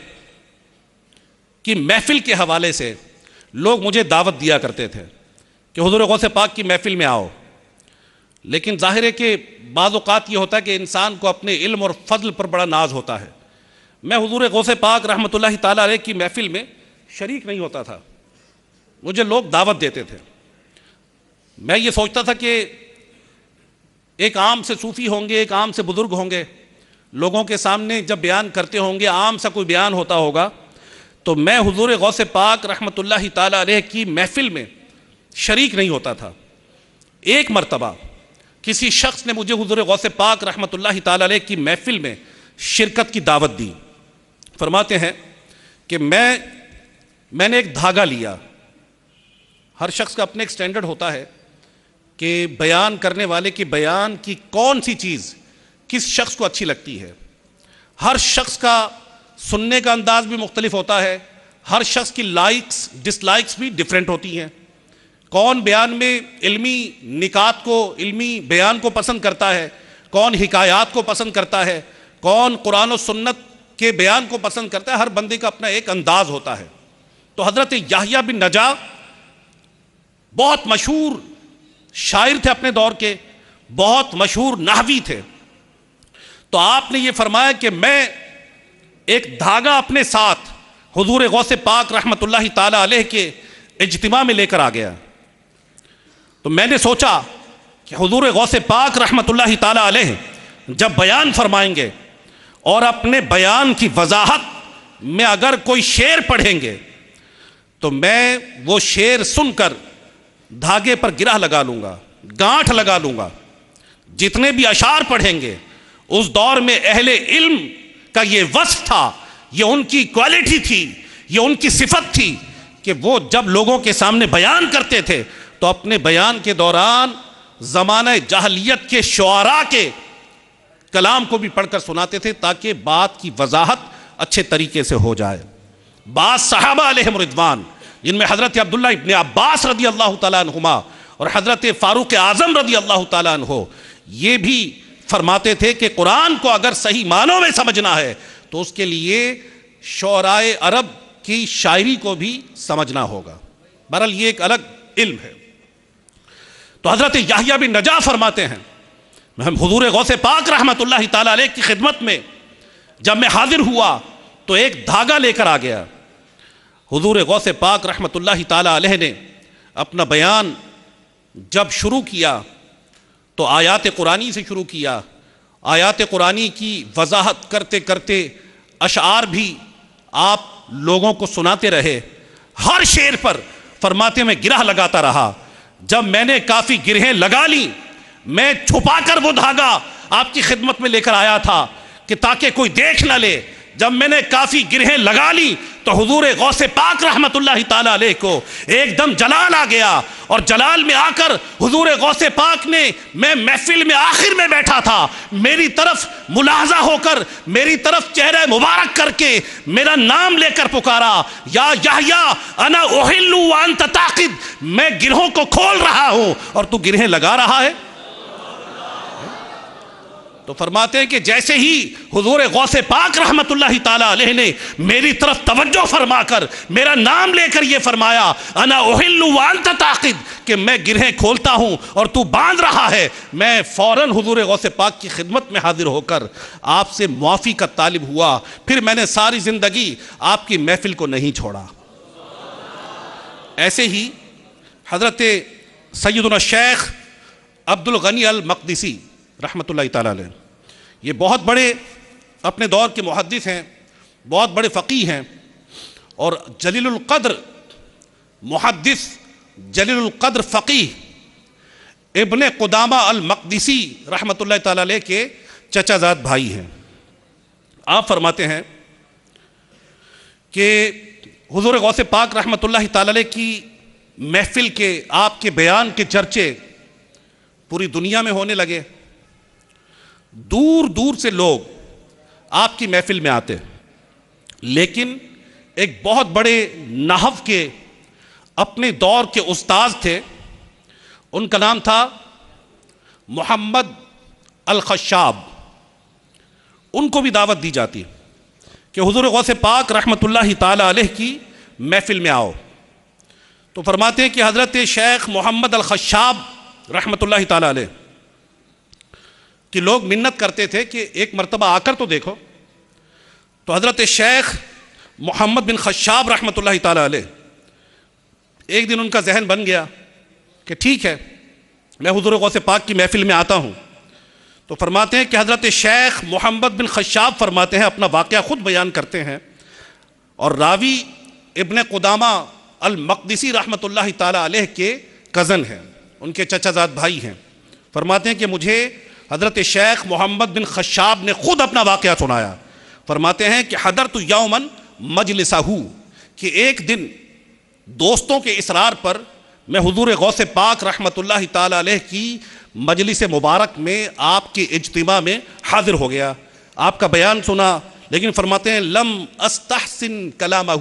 کی محفل کے حوالے سے لوگ مجھے دعوت دیا کرتے تھے کہ حضور غوث پاک کی محفل میں آؤ، لیکن ظاہر ہے کہ بعض اوقات یہ ہوتا ہے کہ انسان کو اپنے علم اور فضل پر بڑا ناز ہوتا ہے۔ میں حضور غوث پاک رحمت اللہ تعالی علیہ کی محفل میں شریک نہیں ہوتا تھا، مجھے لوگ دعوت دیتے تھے۔ میں یہ سوچتا تھا کہ ایک عام سے صوفی ہوں گے، ایک عام سے بزرگ ہوں گے، لوگوں کے سامنے جب بیان کرتے ہوں گے، عام سا کوئی بیان ہوتا ہوگا، تو میں حضور غوث پاک رحمت اللہ تعالی علیہ کی محفل میں شریک نہیں ہوتا تھا۔ ایک مرتبہ کسی شخص نے مجھے حضور غوث پاک رحمت اللہ تعالی علیہ کی محفل میں شرکت کی دعوت دی۔ فرماتے ہیں کہ میں نے ایک دھاگا لیا، ہر شخص کا اپنے ایک سٹینڈرڈ ہوتا ہے کہ بیان کرنے والے کی بیان کی کون سی چیز کس شخص کو اچھی لگتی ہے۔ ہر شخص کا سننے کا انداز بھی مختلف ہوتا ہے، ہر شخص کی لائکس ڈس لائکس بھی ڈیفرنٹ ہوتی ہیں۔ کون بیان میں علمی نکات کو، علمی بیان کو پسند کرتا ہے، کون حکایات کو پسند کرتا ہے، کون قرآن و سنت کے بیان کو پسند کرتا ہے، ہر بندے کا اپنا ایک انداز ہوتا ہے۔ تو حضرت یحییٰ بن نجاح بہت مشہور شاعر تھے اپنے دور کے، بہت مشہور نحوی تھے، تو آپ نے یہ فرمایا کہ میں ایک دھاگا اپنے ساتھ حضور غوث پاک رحمت اللہ تعالی علیہ کے اجتماع میں لے کر آ گیا۔ تو میں نے سوچا کہ حضور غوث پاک رحمت اللہ تعالی علیہ جب بیان فرمائیں گے اور اپنے بیان کی وضاحت میں اگر کوئی شعر پڑھیں گے تو میں وہ شعر سن کر دھاگے پر گرہ لگا لوں گا، گانٹھ لگا لوں گا۔ جتنے بھی اشعار پڑھیں گے، اس دور میں اہل علم کا یہ وصف تھا، یہ ان کی کوالٹی تھی، یہ ان کی صفت تھی کہ وہ جب لوگوں کے سامنے بیان کرتے تھے تو اپنے بیان کے دوران زمانہ جاہلیت کے شعراء کے کلام کو بھی پڑھ کر سناتے تھے تاکہ بات کی وضاحت اچھے طریقے سے ہو جائے۔ بعض صحابہ علیہم رضوان، جن میں حضرت عبداللہ ابن عباس رضی اللہ تعالیٰ عنہما اور حضرت فاروق اعظم رضی اللہ تعالیٰ عنہ، یہ بھی فرماتے تھے کہ قرآن کو اگر صحیح معنوں میں سمجھنا ہے تو اس کے لیے شعرائے عرب کی شاعری کو بھی سمجھنا ہوگا۔ بہرحال یہ ایک الگ علم ہے۔ تو حضرت یحییٰ بن نجاح فرماتے ہیں، حضور غوث پاک رحمت اللہ تعالی علیہ کی خدمت میں جب میں حاضر ہوا تو ایک دھاگا لے کر آ گیا۔ حضور غوث پاک رحمت اللہ تعالی علیہ نے اپنا بیان جب شروع کیا تو آیات قرآنی سے شروع کیا۔ آیات قرآنی کی وضاحت کرتے کرتے اشعار بھی آپ لوگوں کو سناتے رہے۔ ہر شعر پر فرماتے میں گرہ لگاتا رہا۔ جب میں نے کافی گرہیں لگا لی، میں چھپا کر وہ دھاگا آپ کی خدمت میں لے کر آیا تھا کہ تاکہ کوئی دیکھ نہ لے۔ جب میں نے کافی گرہیں لگا لی تو حضور غوث پاک رحمت اللہ تعالی علیہ کو ایک دم جلال آ گیا، اور جلال میں آ کر حضور غوث پاک نے، میں محفل میں آخر میں بیٹھا تھا، میری طرف ملاحظہ ہو کر، میری طرف چہرہ مبارک کر کے میرا نام لے کر پکارا، یا یحییٰ انا احل وانت تعقد، میں گرہوں کو کھول رہا ہوں اور تو گرہیں لگا رہا ہے۔ تو فرماتے ہیں کہ جیسے ہی حضور غوث پاک رحمت اللہ تعالی علیہ نے میری طرف توجہ فرما کر میرا نام لے کر یہ فرمایا انا احل وانت تعقد، کہ میں گرہیں کھولتا ہوں اور تو باندھ رہا ہے، میں فوراً حضور غوث پاک کی خدمت میں حاضر ہو کر آپ سے معافی کا طالب ہوا، پھر میں نے ساری زندگی آپ کی محفل کو نہیں چھوڑا۔ ایسے ہی حضرت سیدنا الشیخ عبد الغنی المقدسی رحمت اللہ تعالیٰ علیہ، یہ بہت بڑے اپنے دور کے محدث ہیں، بہت بڑے فقیہ ہیں، اور جلیل القدر محدث، جلیل القدر فقیہ ابن قدامہ المقدسی رحمت اللہ تعالیٰ علیہ کے چچا زاد بھائی ہیں۔ آپ فرماتے ہیں کہ حضور غوث پاک رحمت اللہ تعالیٰ علیہ کی محفل کے، آپ کے بیان کے چرچے پوری دنیا میں ہونے لگے، دور دور سے لوگ آپ کی محفل میں آتے، لیکن ایک بہت بڑے نحو کے اپنے دور کے استاذ تھے، ان کا نام تھا محمد الخشاب، ان کو بھی دعوت دی جاتی کہ حضور غوث پاک رحمت اللہ تعالی علیہ کی محفل میں آؤ، تو فرماتے ہیں کہ حضرت شیخ محمد الخشاب رحمت اللہ تعالی علیہ کہ لوگ منت کرتے تھے کہ ایک مرتبہ آ کر تو دیکھو، تو حضرت شیخ محمد بن خشاب رحمت اللہ تعالی علیہ ایک دن ان کا ذہن بن گیا کہ ٹھیک ہے میں حضور غوث پاک کی محفل میں آتا ہوں، تو فرماتے ہیں کہ حضرت شیخ محمد بن خشاب فرماتے ہیں، اپنا واقعہ خود بیان کرتے ہیں، اور راوی ابن قدامہ المقدسی رحمت اللہ تعالی علیہ کے کزن ہیں، ان کے چچا زاد بھائی ہیں، فرماتے ہیں کہ مجھے حضرت شیخ محمد بن خشاب نے خود اپنا واقعہ سنایا، فرماتے ہیں کہ حضرت یومن مجلسہ، کہ ایک دن دوستوں کے اصرار پر میں حضور غوث پاک رحمت اللہ تعالی علیہ کی مجلس مبارک میں آپ کے اجتماع میں حاضر ہو گیا، آپ کا بیان سنا، لیکن فرماتے ہیں لم استحسن کلامہ،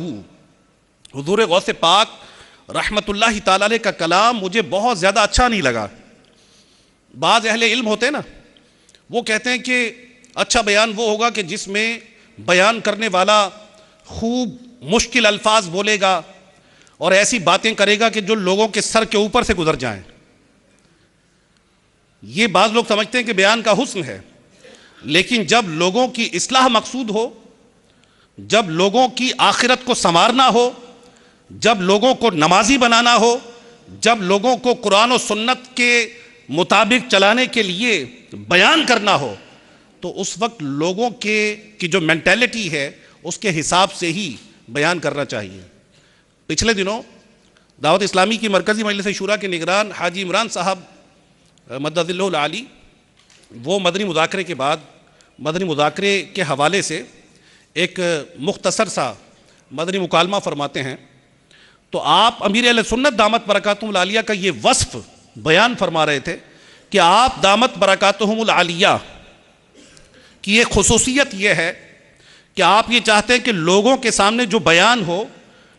حضور غوث پاک رحمت اللہ تعالی علیہ کا کلام مجھے بہت زیادہ اچھا نہیں لگا۔ بعض اہل علم ہوتے ہیں نا، وہ کہتے ہیں کہ اچھا بیان وہ ہوگا کہ جس میں بیان کرنے والا خوب مشکل الفاظ بولے گا اور ایسی باتیں کرے گا کہ جو لوگوں کے سر کے اوپر سے گزر جائیں۔ یہ بعض لوگ سمجھتے ہیں کہ بیان کا حسن ہے، لیکن جب لوگوں کی اصلاح مقصود ہو، جب لوگوں کی آخرت کو سنوارنا ہو، جب لوگوں کو نمازی بنانا ہو، جب لوگوں کو قرآن و سنت کے مطابق چلانے کے لیے بیان کرنا ہو، تو اس وقت لوگوں کی جو مینٹیلٹی ہے اس کے حساب سے ہی بیان کرنا چاہیے۔ پچھلے دنوں دعوت اسلامی کی مرکزی مجلس شورا کے نگران حاجی عمران صاحب مدد اللہ العالی، وہ مدنی مذاکرے کے بعد مدنی مذاکرے کے حوالے سے ایک مختصر سا مدنی مکالمہ فرماتے ہیں، تو آپ امیر اہل سنت دامت برکاتہم العالیہ کا یہ وصف بیان فرما رہے تھے کہ آپ دامت برکاتہم العالیہ کی ایک خصوصیت یہ ہے کہ آپ یہ چاہتے ہیں کہ لوگوں کے سامنے جو بیان ہو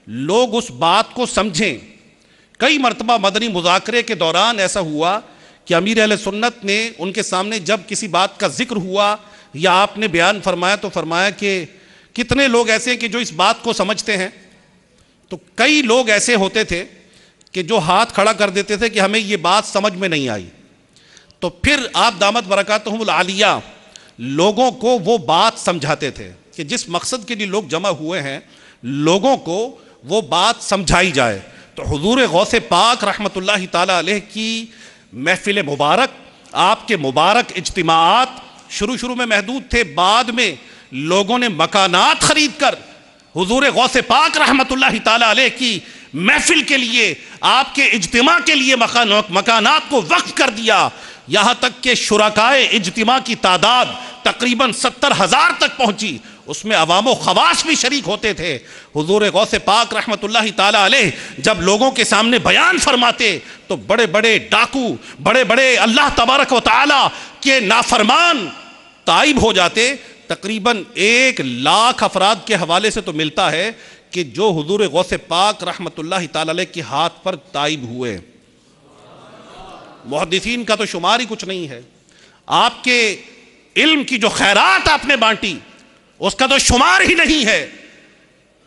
لوگ اس بات کو سمجھیں۔ کئی مرتبہ مدنی مذاکرے کے دوران ایسا ہوا کہ امیر اہل سنت نے ان کے سامنے جب کسی بات کا ذکر ہوا یا آپ نے بیان فرمایا تو فرمایا کہ کتنے لوگ ایسے ہیں کہ جو اس بات کو سمجھتے ہیں، تو کئی لوگ ایسے ہوتے تھے کہ جو ہاتھ کھڑا کر دیتے تھے کہ ہمیں یہ بات سمجھ میں نہیں آئی، تو پھر آپ دامت برکاتہم العالیہ لوگوں کو وہ بات سمجھاتے تھے کہ جس مقصد کے لیے لوگ جمع ہوئے ہیں لوگوں کو وہ بات سمجھائی جائے۔ تو حضور غوث پاک رحمت اللہ تعالی علیہ کی محفل مبارک، آپ کے مبارک اجتماعات شروع میں محدود تھے، بعد میں لوگوں نے مکانات خرید کر حضور غوث پاک رحمت اللہ تعالی علیہ کی محفل کے لیے، آپ کے اجتماع کے لیے مکانات کو وقف کر دیا، یہاں تک کہ شرکائے اجتماع کی تعداد تقریباً 70,000 تک پہنچی۔ اس میں عوام و خواص بھی شریک ہوتے تھے. حضور غوث پاک رحمت اللہ تعالی علیہ جب لوگوں کے سامنے بیان فرماتے تو بڑے بڑے ڈاکو، بڑے بڑے اللہ تبارک و تعالی کے نافرمان تائب ہو جاتے. تقریباً 1,00,000 افراد کے حوالے سے تو ملتا ہے کہ جو حضور غوث پاک رحمت اللہ تعالی علیہ کے ہاتھ پر تائب ہوئے. محدثین کا تو شمار ہی کچھ نہیں ہے. آپ کے علم کی جو خیرات آپ نے بانٹی اس کا تو شمار ہی نہیں ہے.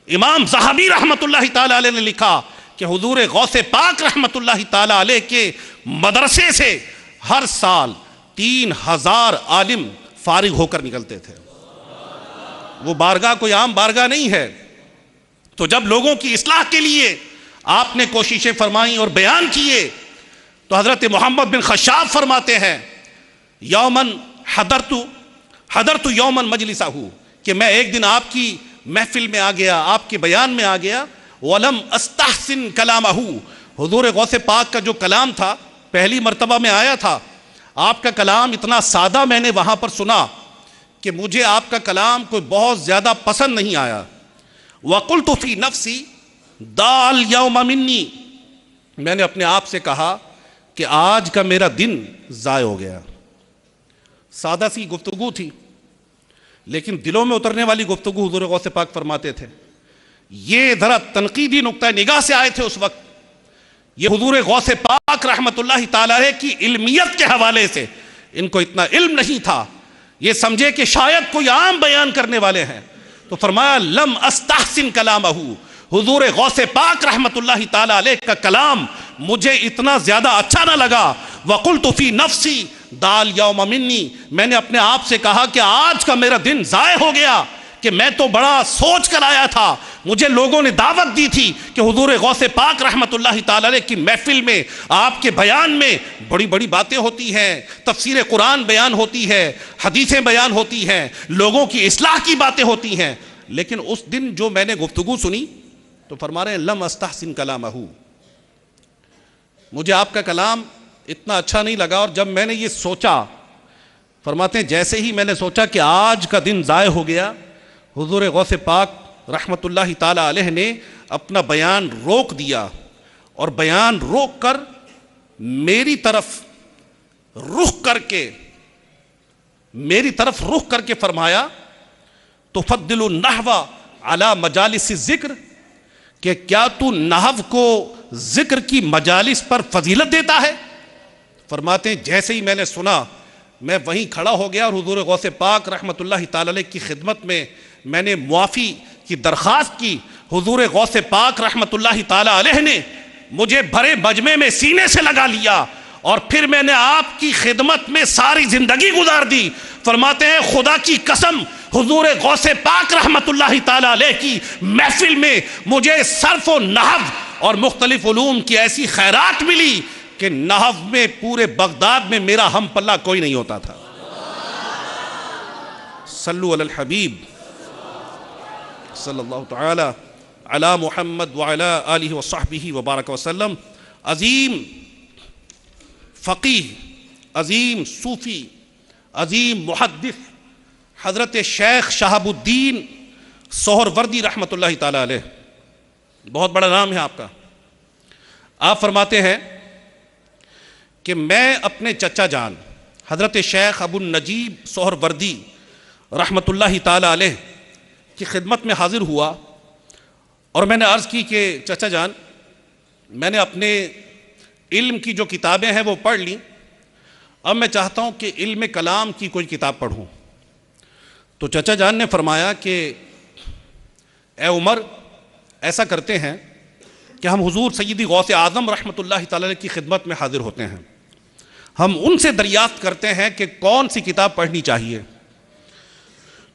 امام ذہبی رحمت اللہ تعالی علیہ نے لکھا کہ حضور غوث پاک رحمت اللہ تعالی علیہ کے مدرسے سے ہر سال 3,000 عالم فارغ ہو کر نکلتے تھے. وہ بارگاہ کوئی عام بارگاہ نہیں ہے. تو جب لوگوں کی اصلاح کے لیے آپ نے کوششیں فرمائیں اور بیان کیے تو حضرت محمد بن خشاب فرماتے ہیں یومن حضرت یومن مجلسہ، کہ میں ایک دن آپ کی محفل میں آ گیا، آپ کے بیان میں آ گیا. وَلَمْ أَسْتَحْسِنْ كَلَامَهُ، حضور غوث پاک کا جو کلام تھا پہلی مرتبہ میں آیا تھا، آپ کا کلام اتنا سادہ میں نے وہاں پر سنا کہ مجھے آپ کا کلام کوئی بہت زیادہ پسند نہیں آیا. وَقُلْتُ فِي نَفْسِي دَعَ الْيَوْمَ مِنِّي، میں نے اپنے آپ سے کہا کہ آج کا میرا دن ضائع ہو گیا. سادہ سی گفتگو تھی لیکن دلوں میں اترنے والی گفتگو. حضور غوث پاک فرماتے تھے یہ ذرا تنقیدی نقطہ نگاہ سے آئے تھے اس وقت. یہ حضور غوث پاک رحمت اللہ تعالی علیہ کی علمیت کے حوالے سے ان کو اتنا علم نہیں تھا، یہ سمجھے کہ شاید کوئی عام بیان کرنے والے ہیں. تو فرمایا لم استحسن کلامہ، حضور غوث پاک رحمت اللہ تعالی علیہ کا کلام مجھے اتنا زیادہ اچھا نہ لگا. وقلت فی نفسی دال یوم منی، میں نے اپنے آپ سے کہا کہ آج کا میرا دن ضائع ہو گیا کہ میں تو بڑا سوچ کر آیا تھا. مجھے لوگوں نے دعوت دی تھی کہ حضور غوث پاک رحمت اللہ تعالی علیہ کی محفل میں آپ کے بیان میں بڑی بڑی باتیں ہوتی ہیں، تفسیر قرآن بیان ہوتی ہے، حدیثیں بیان ہوتی ہیں، لوگوں کی اصلاح کی باتیں ہوتی ہیں. لیکن اس دن جو میں نے گفتگو سنی تو فرما رہے ہیں لم استحسن کلامہ، مجھے آپ کا کلام اتنا اچھا نہیں لگا. اور جب میں نے یہ سوچا، فرماتے ہیں جیسے ہی میں نے سوچا کہ آج کا دن ضائع ہو گیا، حضور غوث پاک رحمت اللہ تعالی علیہ نے اپنا بیان روک دیا اور بیان روک کر میری طرف رخ کر کے فرمایا تفضل النحو علی مجالس الذکر، کہ کیا تو نحو کو ذکر کی مجالس پر فضیلت دیتا ہے. فرماتے ہیں جیسے ہی میں نے سنا میں وہیں کھڑا ہو گیا اور حضور غوث پاک رحمت اللہ تعالی علیہ کی خدمت میں نے معافی کی درخواست کی. حضور غوث پاک رحمت اللہ تعالی علیہ نے مجھے بھرے مجمع میں سینے سے لگا لیا اور پھر میں نے آپ کی خدمت میں ساری زندگی گزار دی. فرماتے ہیں خدا کی قسم حضور غوث پاک رحمت اللہ تعالی علیہ کی محفل میں مجھے صرف و نحو اور مختلف علوم کی ایسی خیرات ملی کہ نحو میں پورے بغداد میں میرا ہم پلہ کوئی نہیں ہوتا تھا. صلو علی الحبیب صلی اللہ تعالی علی محمد وعلی آلہ وصحبہ وبارک وسلم. عظیم فقیہ، عظیم صوفی، عظیم محدث حضرت شیخ شہاب الدین سہروردی رحمت اللہ تعالی علیہ، بہت بڑا نام ہے آپ کا. آپ فرماتے ہیں کہ میں اپنے چچا جان حضرت شیخ ابو النجیب سہروردی رحمت اللہ تعالی علیہ کی خدمت میں حاضر ہوا اور میں نے عرض کی کہ چچا جان میں نے اپنے علم کی جو کتابیں ہیں وہ پڑھ لیں، اب میں چاہتا ہوں کہ علم کلام کی کوئی کتاب پڑھوں. تو چچا جان نے فرمایا کہ اے عمر ایسا کرتے ہیں کہ ہم حضور سیدی غوث اعظم رحمت اللہ تعالی علیہ کی خدمت میں حاضر ہوتے ہیں، ہم ان سے دریافت کرتے ہیں کہ کون سی کتاب پڑھنی چاہیے.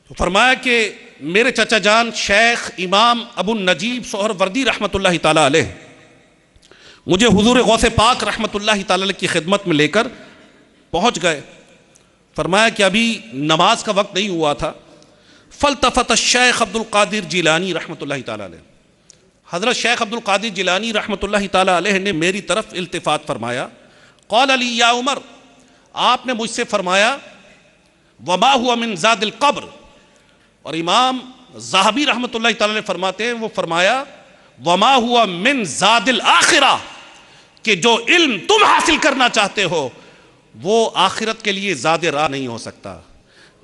تو فرمایا کہ میرے چچا جان شیخ امام ابو النجیب سہروردی رحمت اللہ تعالی علیہ مجھے حضور غوث پاک رحمت اللہ تعالی علیہ کی خدمت میں لے کر پہنچ گئے. فرمایا کہ ابھی نماز کا وقت نہیں ہوا تھا. فالتفت الشیخ عبد القادر جیلانی رحمت اللہ تعالی علیہ، حضرت شیخ عبد القادر جیلانی رحمت اللہ تعالی علیہ نے میری طرف التفات فرمایا. قال علی یا عمر، آپ نے مجھ سے فرمایا وما ہوا من زاد القبر، اور امام ذہبی رحمۃ اللہ تعالی نے فرماتے ہیں، وہ فرمایا وما ہوا من زاد الآخرہ، کہ جو علم تم حاصل کرنا چاہتے ہو وہ آخرت کے لیے زاد راہ نہیں ہو سکتا،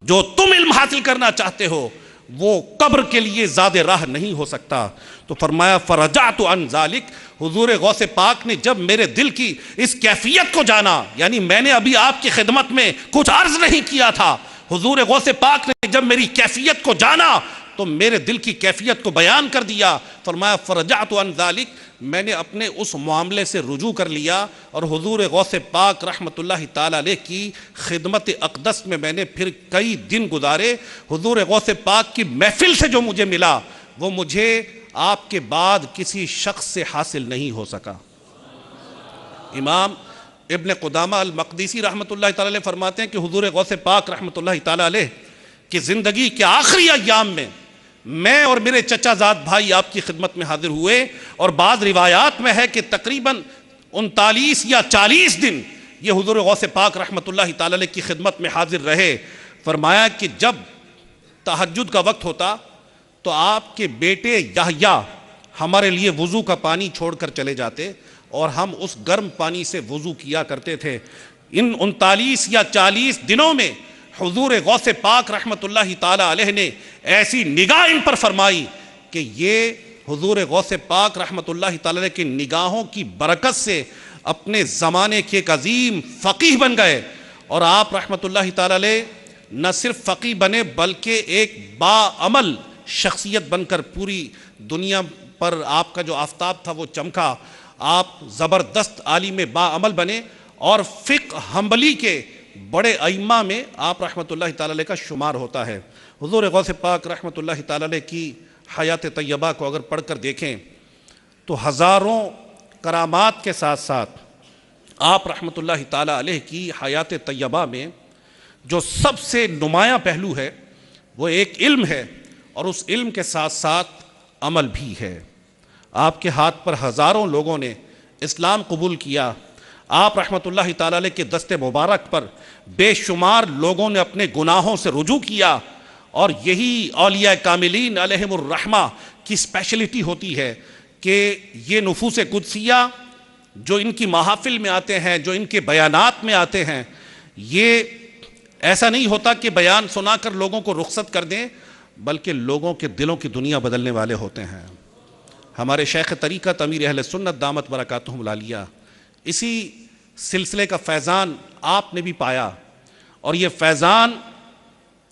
جو تم علم حاصل کرنا چاہتے ہو وہ قبر کے لیے زاد راہ نہیں ہو سکتا۔ تو فرمایا فرجعت عن ذالک، حضور غوث پاک نے جب میرے دل کی اس کیفیت کو جانا، یعنی میں نے ابھی آپ کی خدمت میں کچھ عرض نہیں کیا تھا، حضور غوث پاک نے جب میری کیفیت کو جانا تو میرے دل کی کیفیت کو بیان کر دیا۔ فرمایا فرجعت عن ذالک، میں نے اپنے اس معاملے سے رجوع کر لیا اور حضور غوث پاک رحمۃ اللہ تعالی علیہ کی خدمت اقدس میں میں نے پھر کئی دن گزارے۔ حضور غوث پاک کی محفل سے جو مجھے ملا وہ مجھے آپ کے بعد کسی شخص سے حاصل نہیں ہو سکا۔ امام ابن قدامہ المقدسی رحمۃ اللہ تعالی علیہ فرماتے ہیں کہ حضور غوث پاک رحمۃ اللہ تعالی علیہ کی زندگی کے آخری ایام میں میں اور میرے چچا زاد بھائی آپ کی خدمت میں حاضر ہوئے، اور بعض روایات میں ہے کہ تقریباً 39 یا 40 دن یہ حضور غوث پاک رحمۃ اللہ تعالی علیہ کی خدمت میں حاضر رہے۔ فرمایا کہ جب تہجد کا وقت ہوتا تو آپ کے بیٹے یحییٰ ہمارے لیے وضو کا پانی چھوڑ کر چلے جاتے اور ہم اس گرم پانی سے وضو کیا کرتے تھے۔ ان 39 یا 40 دنوں میں حضور غوث پاک رحمۃ اللہ تعالی علیہ نے ایسی نگاہ ان پر فرمائی کہ یہ حضور غوث پاک رحمۃ اللہ تعالی علیہ کی نگاہوں کی برکت سے اپنے زمانے کے ایک عظیم فقیہ بن گئے، اور آپ رحمۃ اللہ تعالی علیہ نہ صرف فقیہ بنے بلکہ ایک باعمل شخصیت بن کر پوری دنیا پر آپ کا جو آفتاب تھا وہ چمکا۔ آپ زبردست عالم باعمل بنے اور فقہ حنبلی کے بڑے ائمہ میں آپ رحمۃ اللہ تعالی علیہ کا شمار ہوتا ہے۔ حضور غوث پاک رحمۃ اللہ تعالی علیہ کی حیات طیبہ کو اگر پڑھ کر دیکھیں تو ہزاروں کرامات کے ساتھ ساتھ آپ رحمۃ اللہ تعالی علیہ کی حیات طیبہ میں جو سب سے نمایاں پہلو ہے وہ ایک علم ہے، اور اس علم کے ساتھ ساتھ عمل بھی ہے۔ آپ کے ہاتھ پر ہزاروں لوگوں نے اسلام قبول کیا، آپ رحمۃ اللہ تعالی علیہ کے دست مبارک پر بے شمار لوگوں نے اپنے گناہوں سے رجوع کیا، اور یہی اولیاء کاملین علیہم الرحمہ کی اسپیشلٹی ہوتی ہے کہ یہ نفوس قدسیہ جو ان کی محافل میں آتے ہیں، جو ان کے بیانات میں آتے ہیں، یہ ایسا نہیں ہوتا کہ بیان سنا کر لوگوں کو رخصت کر دیں، بلکہ لوگوں کے دلوں کی دنیا بدلنے والے ہوتے ہیں۔ ہمارے شیخ طریقت امیر اہل سنت دامت برکاتہم العالیہ اسی سلسلے کا فیضان آپ نے بھی پایا، اور یہ فیضان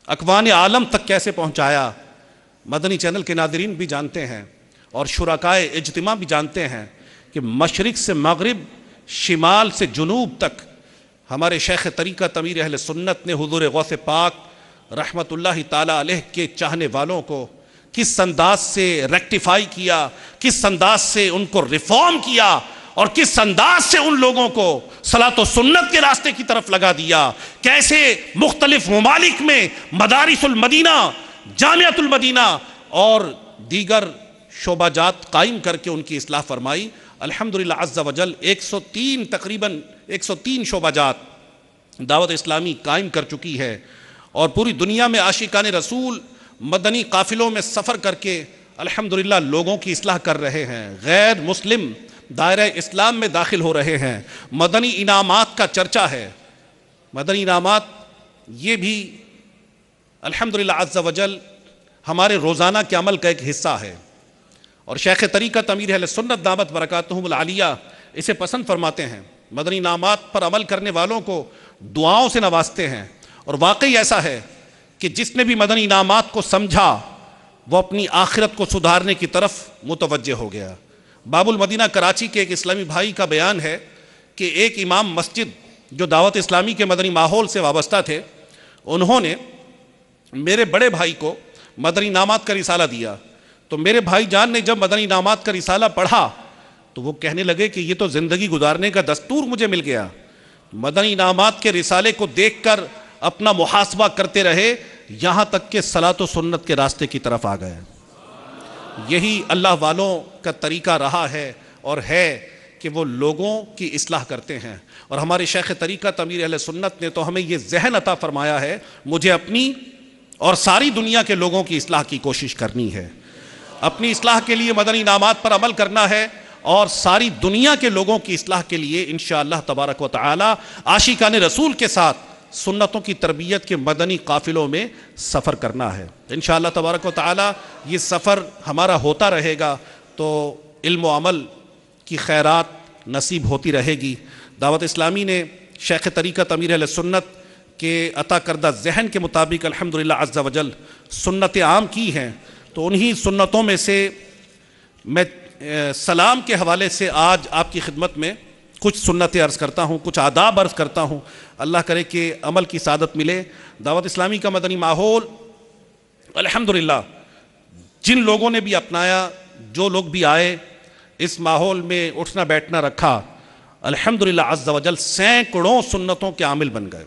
اکوان عالم تک کیسے پہنچایا مدنی چینل کے ناظرین بھی جانتے ہیں، اور شرکائے اجتماع بھی جانتے ہیں کہ مشرق سے مغرب، شمال سے جنوب تک ہمارے شیخ طریقت امیر اہل سنت نے حضور غوث پاک رحمت اللہ تعالی علیہ کے چاہنے والوں کو کس انداز سے ریکٹیفائی کیا، کس انداز سے ان کو ریفارم کیا، اور کس انداز سے ان لوگوں کو صلاۃ و سنت کے راستے کی طرف لگا دیا، کیسے مختلف ممالک میں مدارس المدینہ، جامعۃ المدینہ اور دیگر شعبہ جات قائم کر کے ان کی اصلاح فرمائی۔ الحمدللہ عز وجل 103 تقریباً 103 شعبہ جات دعوت اسلامی قائم کر چکی ہے، اور پوری دنیا میں عاشقان رسول مدنی قافلوں میں سفر کر کے الحمدللہ لوگوں کی اصلاح کر رہے ہیں، غیر مسلم دائرہ اسلام میں داخل ہو رہے ہیں۔ مدنی انعامات کا چرچا ہے، مدنی انعامات یہ بھی الحمدللہ عز وجل ہمارے روزانہ کے عمل کا ایک حصہ ہے، اور شیخ طریقت امیر اہل سنت دامت برکاتہم العالیہ اسے پسند فرماتے ہیں۔ مدنی انعامات پر عمل کرنے والوں کو دعاؤں سے نوازتے ہیں، اور واقعی ایسا ہے کہ جس نے بھی مدنی انعامات کو سمجھا وہ اپنی آخرت کو سدھارنے کی طرف متوجہ ہو گیا۔ باب المدینہ کراچی کے ایک اسلامی بھائی کا بیان ہے کہ ایک امام مسجد جو دعوت اسلامی کے مدنی ماحول سے وابستہ تھے، انہوں نے میرے بڑے بھائی کو مدنی انعامات کا رسالہ دیا، تو میرے بھائی جان نے جب مدنی انعامات کا رسالہ پڑھا تو وہ کہنے لگے کہ یہ تو زندگی گزارنے کا دستور مجھے مل گیا۔ مدنی انعامات کے رسالے کو دیکھ کر اپنا محاسبہ کرتے رہے، یہاں تک کہ صلاۃ و سنت کے راستے کی طرف آ گئے۔ یہی اللہ والوں کا طریقہ رہا ہے اور ہے کہ وہ لوگوں کی اصلاح کرتے ہیں، اور ہمارے شیخ طریقت امیر اہل سنت نے تو ہمیں یہ ذہن عطا فرمایا ہے، مجھے اپنی اور ساری دنیا کے لوگوں کی اصلاح کی کوشش کرنی ہے. اپنی اصلاح کے لیے مدنی انعامات پر عمل کرنا ہے اور ساری دنیا کے لوگوں کی اصلاح کے لیے انشاءاللہ تبارک و تعالی عاشقان رسول کے ساتھ سنتوں کی تربیت کے مدنی قافلوں میں سفر کرنا ہے. انشاءاللہ تبارک و تعالی یہ سفر ہمارا ہوتا رہے گا تو علم و عمل کی خیرات نصیب ہوتی رہے گی. دعوت اسلامی نے شیخ طریقت امیر اہل سنت کے عطا کردہ ذہن کے مطابق الحمدللہ عز و جل سنتیں عام کی ہیں. تو انہی سنتوں میں سے میں سلام کے حوالے سے آج آپ کی خدمت میں کچھ سنتیں عرض کرتا ہوں, کچھ آداب عرض کرتا ہوں. اللہ کرے کہ عمل کی سعادت ملے. دعوت اسلامی کا مدنی ماحول الحمدللہ جن لوگوں نے بھی اپنایا, جو لوگ بھی آئے, اس ماحول میں اٹھنا بیٹھنا رکھا, الحمدللہ عز و جل سینکڑوں سنتوں کے عامل بن گئے.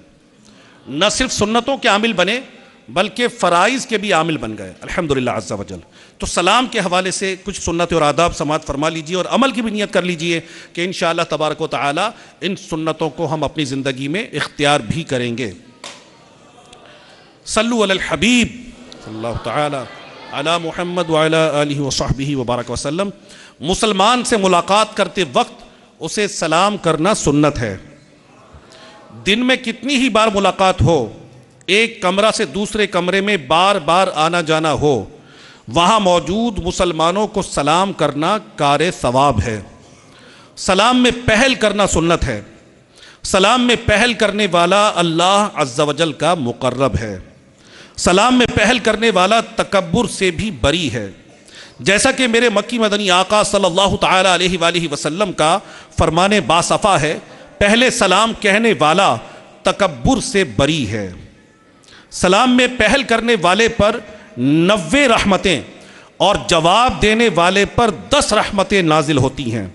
نہ صرف سنتوں کے عامل بنے بلکہ فرائض کے بھی عامل بن گئے الحمدللہ عز و جل. تو سلام کے حوالے سے کچھ سنت اور آداب سماعت فرما لیجئے اور عمل کی بھی نیت کر لیجئے کہ انشاءاللہ تبارک و تعالی ان سنتوں کو ہم اپنی زندگی میں اختیار بھی کریں گے. صلو علی الحبیب صلی اللہ تعالی علی محمد وعلی آلہ وصحبہ وبارک وسلم. مسلمان سے ملاقات کرتے وقت اسے سلام کرنا سنت ہے. دن میں کتنی ہی بار ملاقات ہو, ایک کمرہ سے دوسرے کمرے میں بار بار آنا جانا ہو, وہاں موجود مسلمانوں کو سلام کرنا کار ثواب ہے. سلام میں پہل کرنا سنت ہے. سلام میں پہل کرنے والا اللہ عز و جل کا مقرب ہے. سلام میں پہل کرنے والا تکبر سے بھی بری ہے. جیسا کہ میرے مکی مدنی آقا صلی اللہ تعالی علیہ وآلہ وسلم کا فرمان باصفا ہے, پہلے سلام کہنے والا تکبر سے بری ہے. سلام میں پہل کرنے والے پر 90 رحمتیں اور جواب دینے والے پر 10 رحمتیں نازل ہوتی ہیں.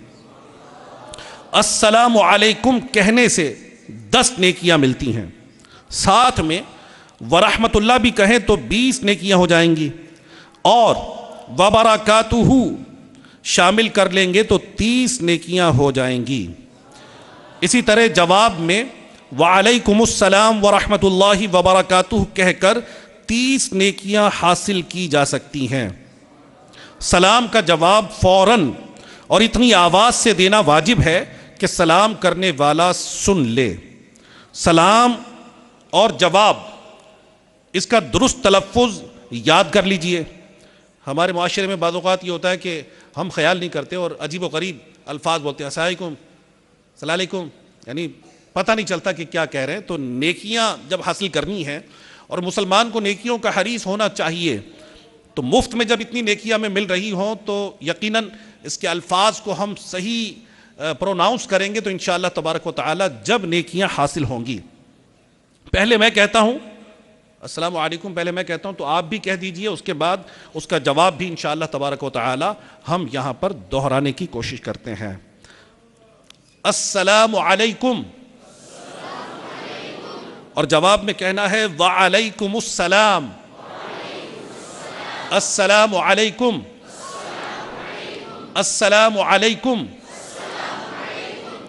السلام علیکم کہنے سے 10 نیکیاں ملتی ہیں. ساتھ میں ورحمت اللہ بھی کہیں تو 20 نیکیاں ہو جائیں گی, اور وبرکاتہ شامل کر لیں گے تو 30 نیکیاں ہو جائیں گی. اسی طرح جواب میں وعلیکم السلام ورحمت اللہ وبرکاتہ کہہ کر 30 نیکیاں حاصل کی جا سکتی ہیں. سلام کا جواب فوراً اور اتنی آواز سے دینا واجب ہے کہ سلام کرنے والا سن لے. سلام اور جواب اس کا درست تلفظ یاد کر لیجئے. ہمارے معاشرے میں بعض اوقات یہ ہوتا ہے کہ ہم خیال نہیں کرتے اور عجیب و غریب الفاظ بولتے ہیں, السلام علیکم, السلام علیکم, یعنی پتہ نہیں چلتا کہ کیا کہہ رہے ہیں. تو نیکیاں جب حاصل کرنی ہیں اور مسلمان کو نیکیوں کا حریص ہونا چاہیے, تو مفت میں جب اتنی نیکیاں میں مل رہی ہوں تو یقیناً اس کے الفاظ کو ہم صحیح پروناؤنس کریں گے تو انشاءاللہ تبارک و تعالی جب نیکیاں حاصل ہوں گی. پہلے میں کہتا ہوں السلام علیکم, پہلے میں کہتا ہوں تو آپ بھی کہہ دیجئے, اس کے بعد اس کا جواب بھی انشاءاللہ تبارک و تعالی ہم یہاں پر دہرانے کی کوشش کرتے ہیں. السلام علیکم, اور جواب میں کہنا ہے وعلیکم السلام. السلام علیکم, السلام علیکم,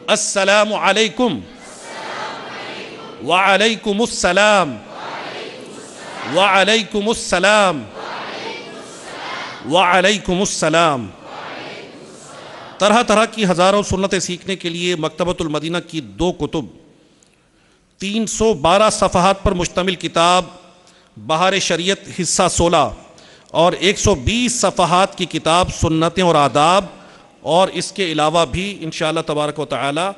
السلام علیکم, وعلیکم السلام, وعلیکم السلام, وعلیکم السلام. طرح طرح کی ہزاروں سنتیں سیکھنے کے لیے مکتبۃ المدینہ کی 2 کتب, 312 صفحات پر مشتمل کتاب بہار شریعت حصہ 16 اور 120 صفحات کی کتاب سنتیں اور آداب, اور اس کے علاوہ بھی انشاءاللہ تبارک و تعالی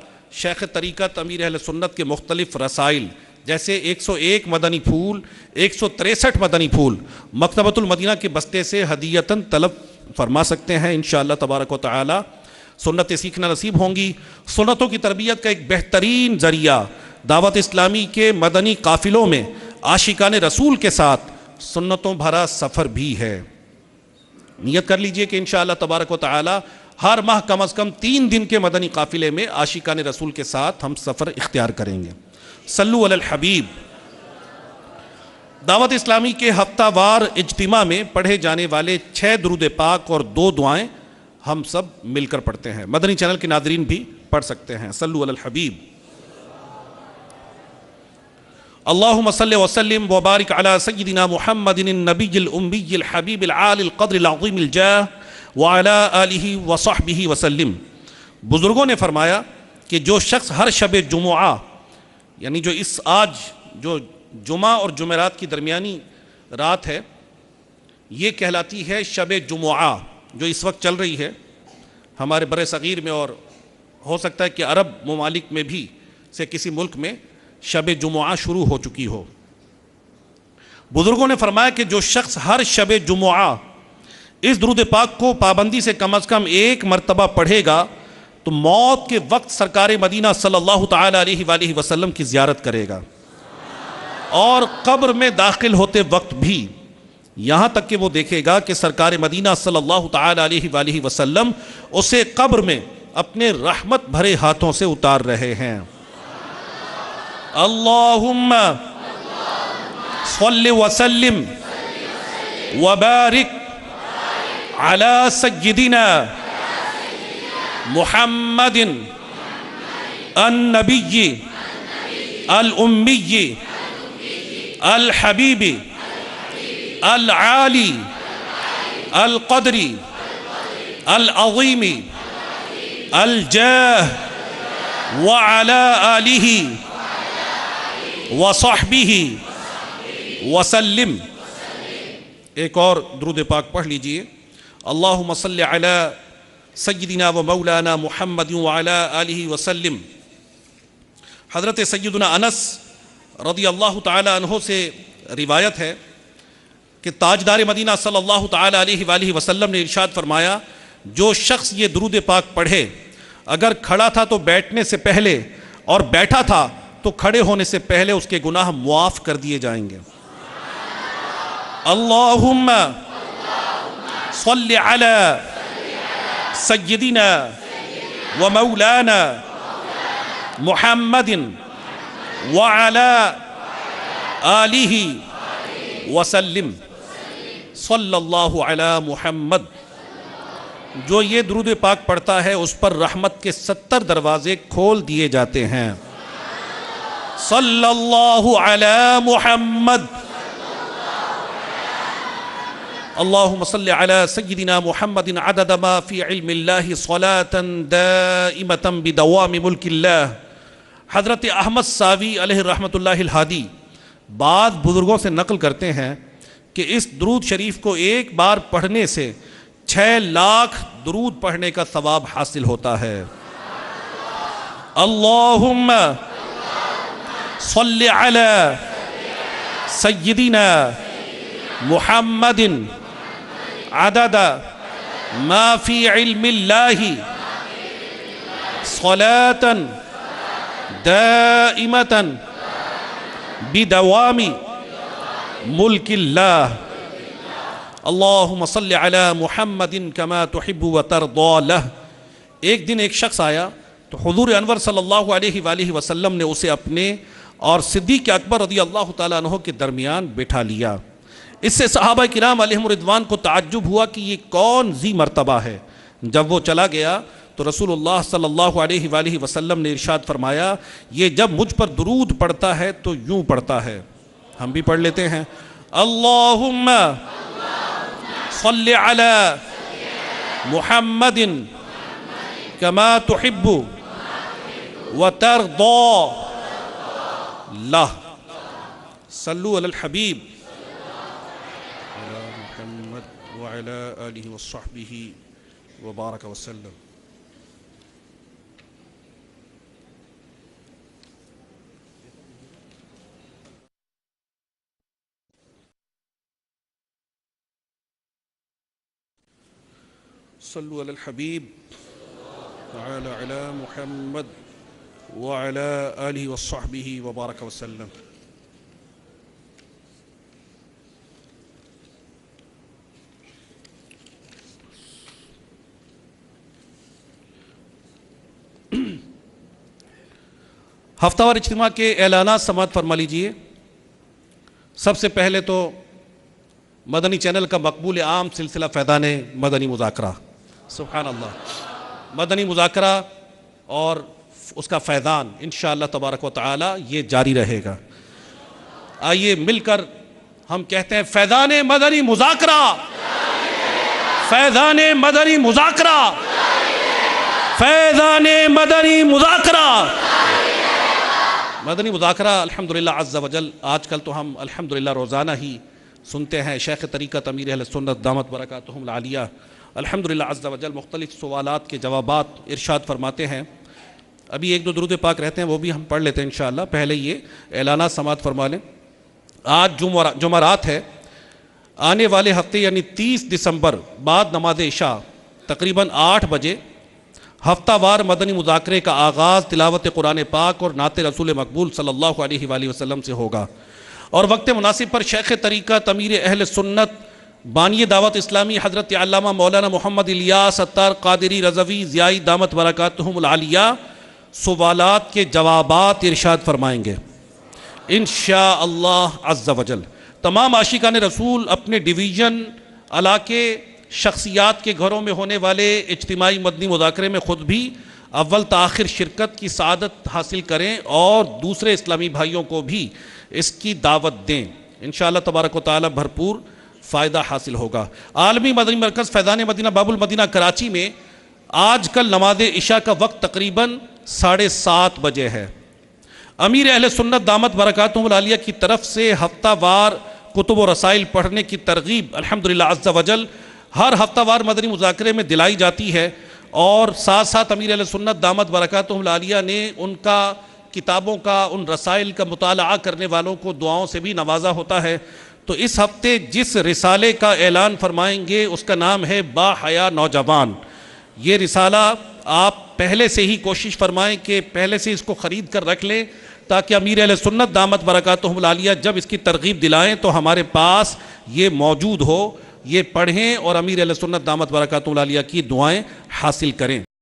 شیخ طریقت امیر اہل سنت کے مختلف رسائل جیسے 101 مدنی پھول, 163 مدنی پھول مکتبۃ المدینہ کے بستے سے ہدیتاً طلب فرما سکتے ہیں. انشاءاللہ تبارک و تعالی سنتیں سیکھنا نصیب ہوں گی. سنتوں کی تربیت کا ایک بہترین ذریعہ دعوت اسلامی کے مدنی قافلوں میں عاشقان رسول کے ساتھ سنتوں بھرا سفر بھی ہے. نیت کر لیجئے کہ انشاءاللہ تبارک و تعالی ہر ماہ کم از کم 3 دن کے مدنی قافلے میں عاشقان رسول کے ساتھ ہم سفر اختیار کریں گے. صلو علی الحبیب. دعوت اسلامی کے ہفتہ وار اجتماع میں پڑھے جانے والے 6 درود پاک اور 2 دعائیں ہم سب مل کر پڑھتے ہیں. مدنی چینل کے ناظرین بھی پڑھ سکتے ہیں. صلو علی الحبیب. اللہم صلی وسلم وبارک علی سیدنا محمد النبی الامی الحبیب العالی القدر العظیم الجاہ وعلی آلہ وصحبہ وسلم۔ بزرگوں نے فرمایا کہ جو شخص ہر شب جمعہ، یعنی جو آج جو جمعہ اور جمعرات کی درمیانی رات ہے، یہ کہلاتی ہے شب جمعہ، جو اس وقت چل رہی ہے ہمارے بر صغیر میں، اور ہو سکتا ہے کہ عرب ممالک میں بھی سے کسی ملک میں شب جمعہ شروع ہو چکی ہو۔ بزرگوں نے فرمایا کہ جو شخص ہر شب جمعہ اس درود پاک کو پابندی سے کم از کم ایک مرتبہ پڑھے گا تو موت کے وقت سرکار مدینہ صلی اللہ تعالی علیہ وآلہ وسلم کی زیارت کرے گا، اور قبر میں داخل ہوتے وقت بھی یہاں تک کہ وہ دیکھے گا کہ سرکار مدینہ صلی اللہ تعالی علیہ وآلہ وسلم اسے قبر میں اپنے رحمت بھرے ہاتھوں سے اتار رہے ہیں۔ اللہم صلی وسلم وبارک علی سیدنا محمد النبی الامی الحبیب العالی القدر العظیم الجاہ وعلی آلہ وصحبہ وسلم۔ ایک اور درود پاک پڑھ لیجئے۔ اللہم صلی علی سیدنا و مولانا محمد وعلی آلہ وسلم۔ حضرت سیدنا انس رضی اللہ تعالی عنہ سے روایت ہے کہ تاجدار مدینہ صلی اللہ تعالی علیہ وآلہ وسلم نے ارشاد فرمایا، جو شخص یہ درود پاک پڑھے، اگر کھڑا تھا تو بیٹھنے سے پہلے، اور بیٹھا تھا تو کھڑے ہونے سے پہلے اس کے گناہ معاف کر دیے جائیں گے۔ اللہم صلی علی سیدنا و مولانا محمد وعلی آلہ وسلم۔ صلی اللہ علی محمد۔ جو یہ درود پاک پڑھتا ہے اس پر رحمت کے 70 دروازے کھول دیے جاتے ہیں۔ صلی اللہ علی محمد۔ اللہم صلی علی سیدنا محمد عدد ما فی علم اللہ صلاة دائمة بدوام ملک اللہ۔ حضرت احمد ساوی علیہ رحمت اللہ الہادی بعض بزرگوں سے نقل کرتے ہیں کہ اس درود شریف کو ایک بار پڑھنے سے 6 لاکھ درود پڑھنے کا ثواب حاصل ہوتا ہے۔ اللہم صلی علی سیدنا محمد عدد ما فی علم اللہ صلاة دائمة بدوام ملک اللہ۔ اللہم صلی علی محمد کما تحب و ترضی لہ۔ ایک دن ایک شخص آیا تو حضور انور صلی اللہ علیہ وآلہ وسلم نے اسے اپنے اور صدیق اکبر رضی اللہ تعالیٰ عنہ کے درمیان بٹھا لیا۔ اس سے صحابہ کرام علیہم رضوان کو تعجب ہوا کہ یہ کون ذی مرتبہ ہے۔ جب وہ چلا گیا تو رسول اللہ صلی اللہ علیہ وآلہ وسلم نے ارشاد فرمایا، یہ جب مجھ پر درود پڑھتا ہے تو یوں پڑھتا ہے، ہم بھی پڑھ لیتے ہیں۔ اللہم صلی علی محمد کما تحب و ترضی لہ۔ صلو علی الحبیب علی محمد وعلی آلہ وصحبہ وبارک وسلم۔ صلو علی الحبیب علی محمد وعلی آلہ وصحبہ وبارک وسلم۔ ہفتہ وار اجتماع کے اعلانات سماعت فرما لیجئے۔ سب سے پہلے تو مدنی چینل کا مقبول عام سلسلہ فیضان مدنی مذاکرہ، سبحان اللہ، مدنی مذاکرہ اور اس کا فیضان انشاءاللہ تبارک و تعالی یہ جاری رہے گا۔ آئیے مل کر ہم کہتے ہیں فیضان مدنی مذاکرہ، فیضان مدنی مذاکرہ، فیضان مدنی مذاکرہ، مدنی مذاکرہ الحمدللہ عز و جل۔ آج کل تو ہم الحمدللہ روزانہ ہی سنتے ہیں شیخ طریقت امیر اہل سنت دامت برکاتہم العالیہ الحمدللہ عز و جل مختلف سوالات کے جوابات ارشاد فرماتے ہیں۔ ابھی ایک دو درود پاک رہتے ہیں، وہ بھی ہم پڑھ لیتے ہیں انشاءاللہ۔ پہلے یہ اعلانات سماعت فرما لیں۔ آج جمعرات ہے، آنے والے ہفتے یعنی 30 دسمبر بعد نماز عشاء تقریباً 8 بجے ہفتہ وار مدنی مذاکرے کا آغاز تلاوت قرآن پاک اور نعت رسول مقبول صلی اللہ علیہ وآلہ وسلم سے ہوگا، اور وقت مناسب پر شیخ طریقت امیر اہل سنت بانی دعوت اسلامی حضرت علامہ مولانا محمد الیاس اتار قادری رضوی ضیائی دامت برکاتہم العالیہ سوالات کے جوابات ارشاد فرمائیں گے انشاءاللہ عز و جل۔ تمام عاشقان رسول اپنے ڈویژن علاقے شخصیات کے گھروں میں ہونے والے اجتماعی مدنی مذاکرے میں خود بھی اول تاخر شرکت کی سعادت حاصل کریں اور دوسرے اسلامی بھائیوں کو بھی اس کی دعوت دیں، انشاءاللہ تبارک و تعالی بھرپور فائدہ حاصل ہوگا۔ عالمی مدنی مرکز فیضان مدینہ باب المدینہ کراچی میں آج کل نماز عشاء کا وقت تقریباً 7:30 بجے ہے۔ امیر اہل سنت دامت برکاتہم العالیہ کی طرف سے ہفتہ وار کتب و رسائل پڑھنے کی ترغیب الحمدللہ عز و جل ہر ہفتہ وار مدنی مذاکرے میں دلائی جاتی ہے، اور ساتھ ساتھ امیر اہل سنت دامت برکاتہم العالیہ نے ان کا کتابوں کا ان رسائل کا مطالعہ کرنے والوں کو دعاؤں سے بھی نوازا ہوتا ہے۔ تو اس ہفتے جس رسالے کا اعلان فرمائیں گے اس کا نام ہے با حیا نوجوان۔ یہ رسالہ آپ پہلے سے ہی کوشش فرمائیں کہ پہلے سے اس کو خرید کر رکھ لیں، تاکہ امیر اہل سنت دامت برکاتہم العالیہ جب اس کی ترغیب دلائیں تو ہمارے پاس یہ موجود ہو، یہ پڑھیں اور امیر اہل سنت دامت برکاتہم العالیہ کی دعائیں حاصل کریں۔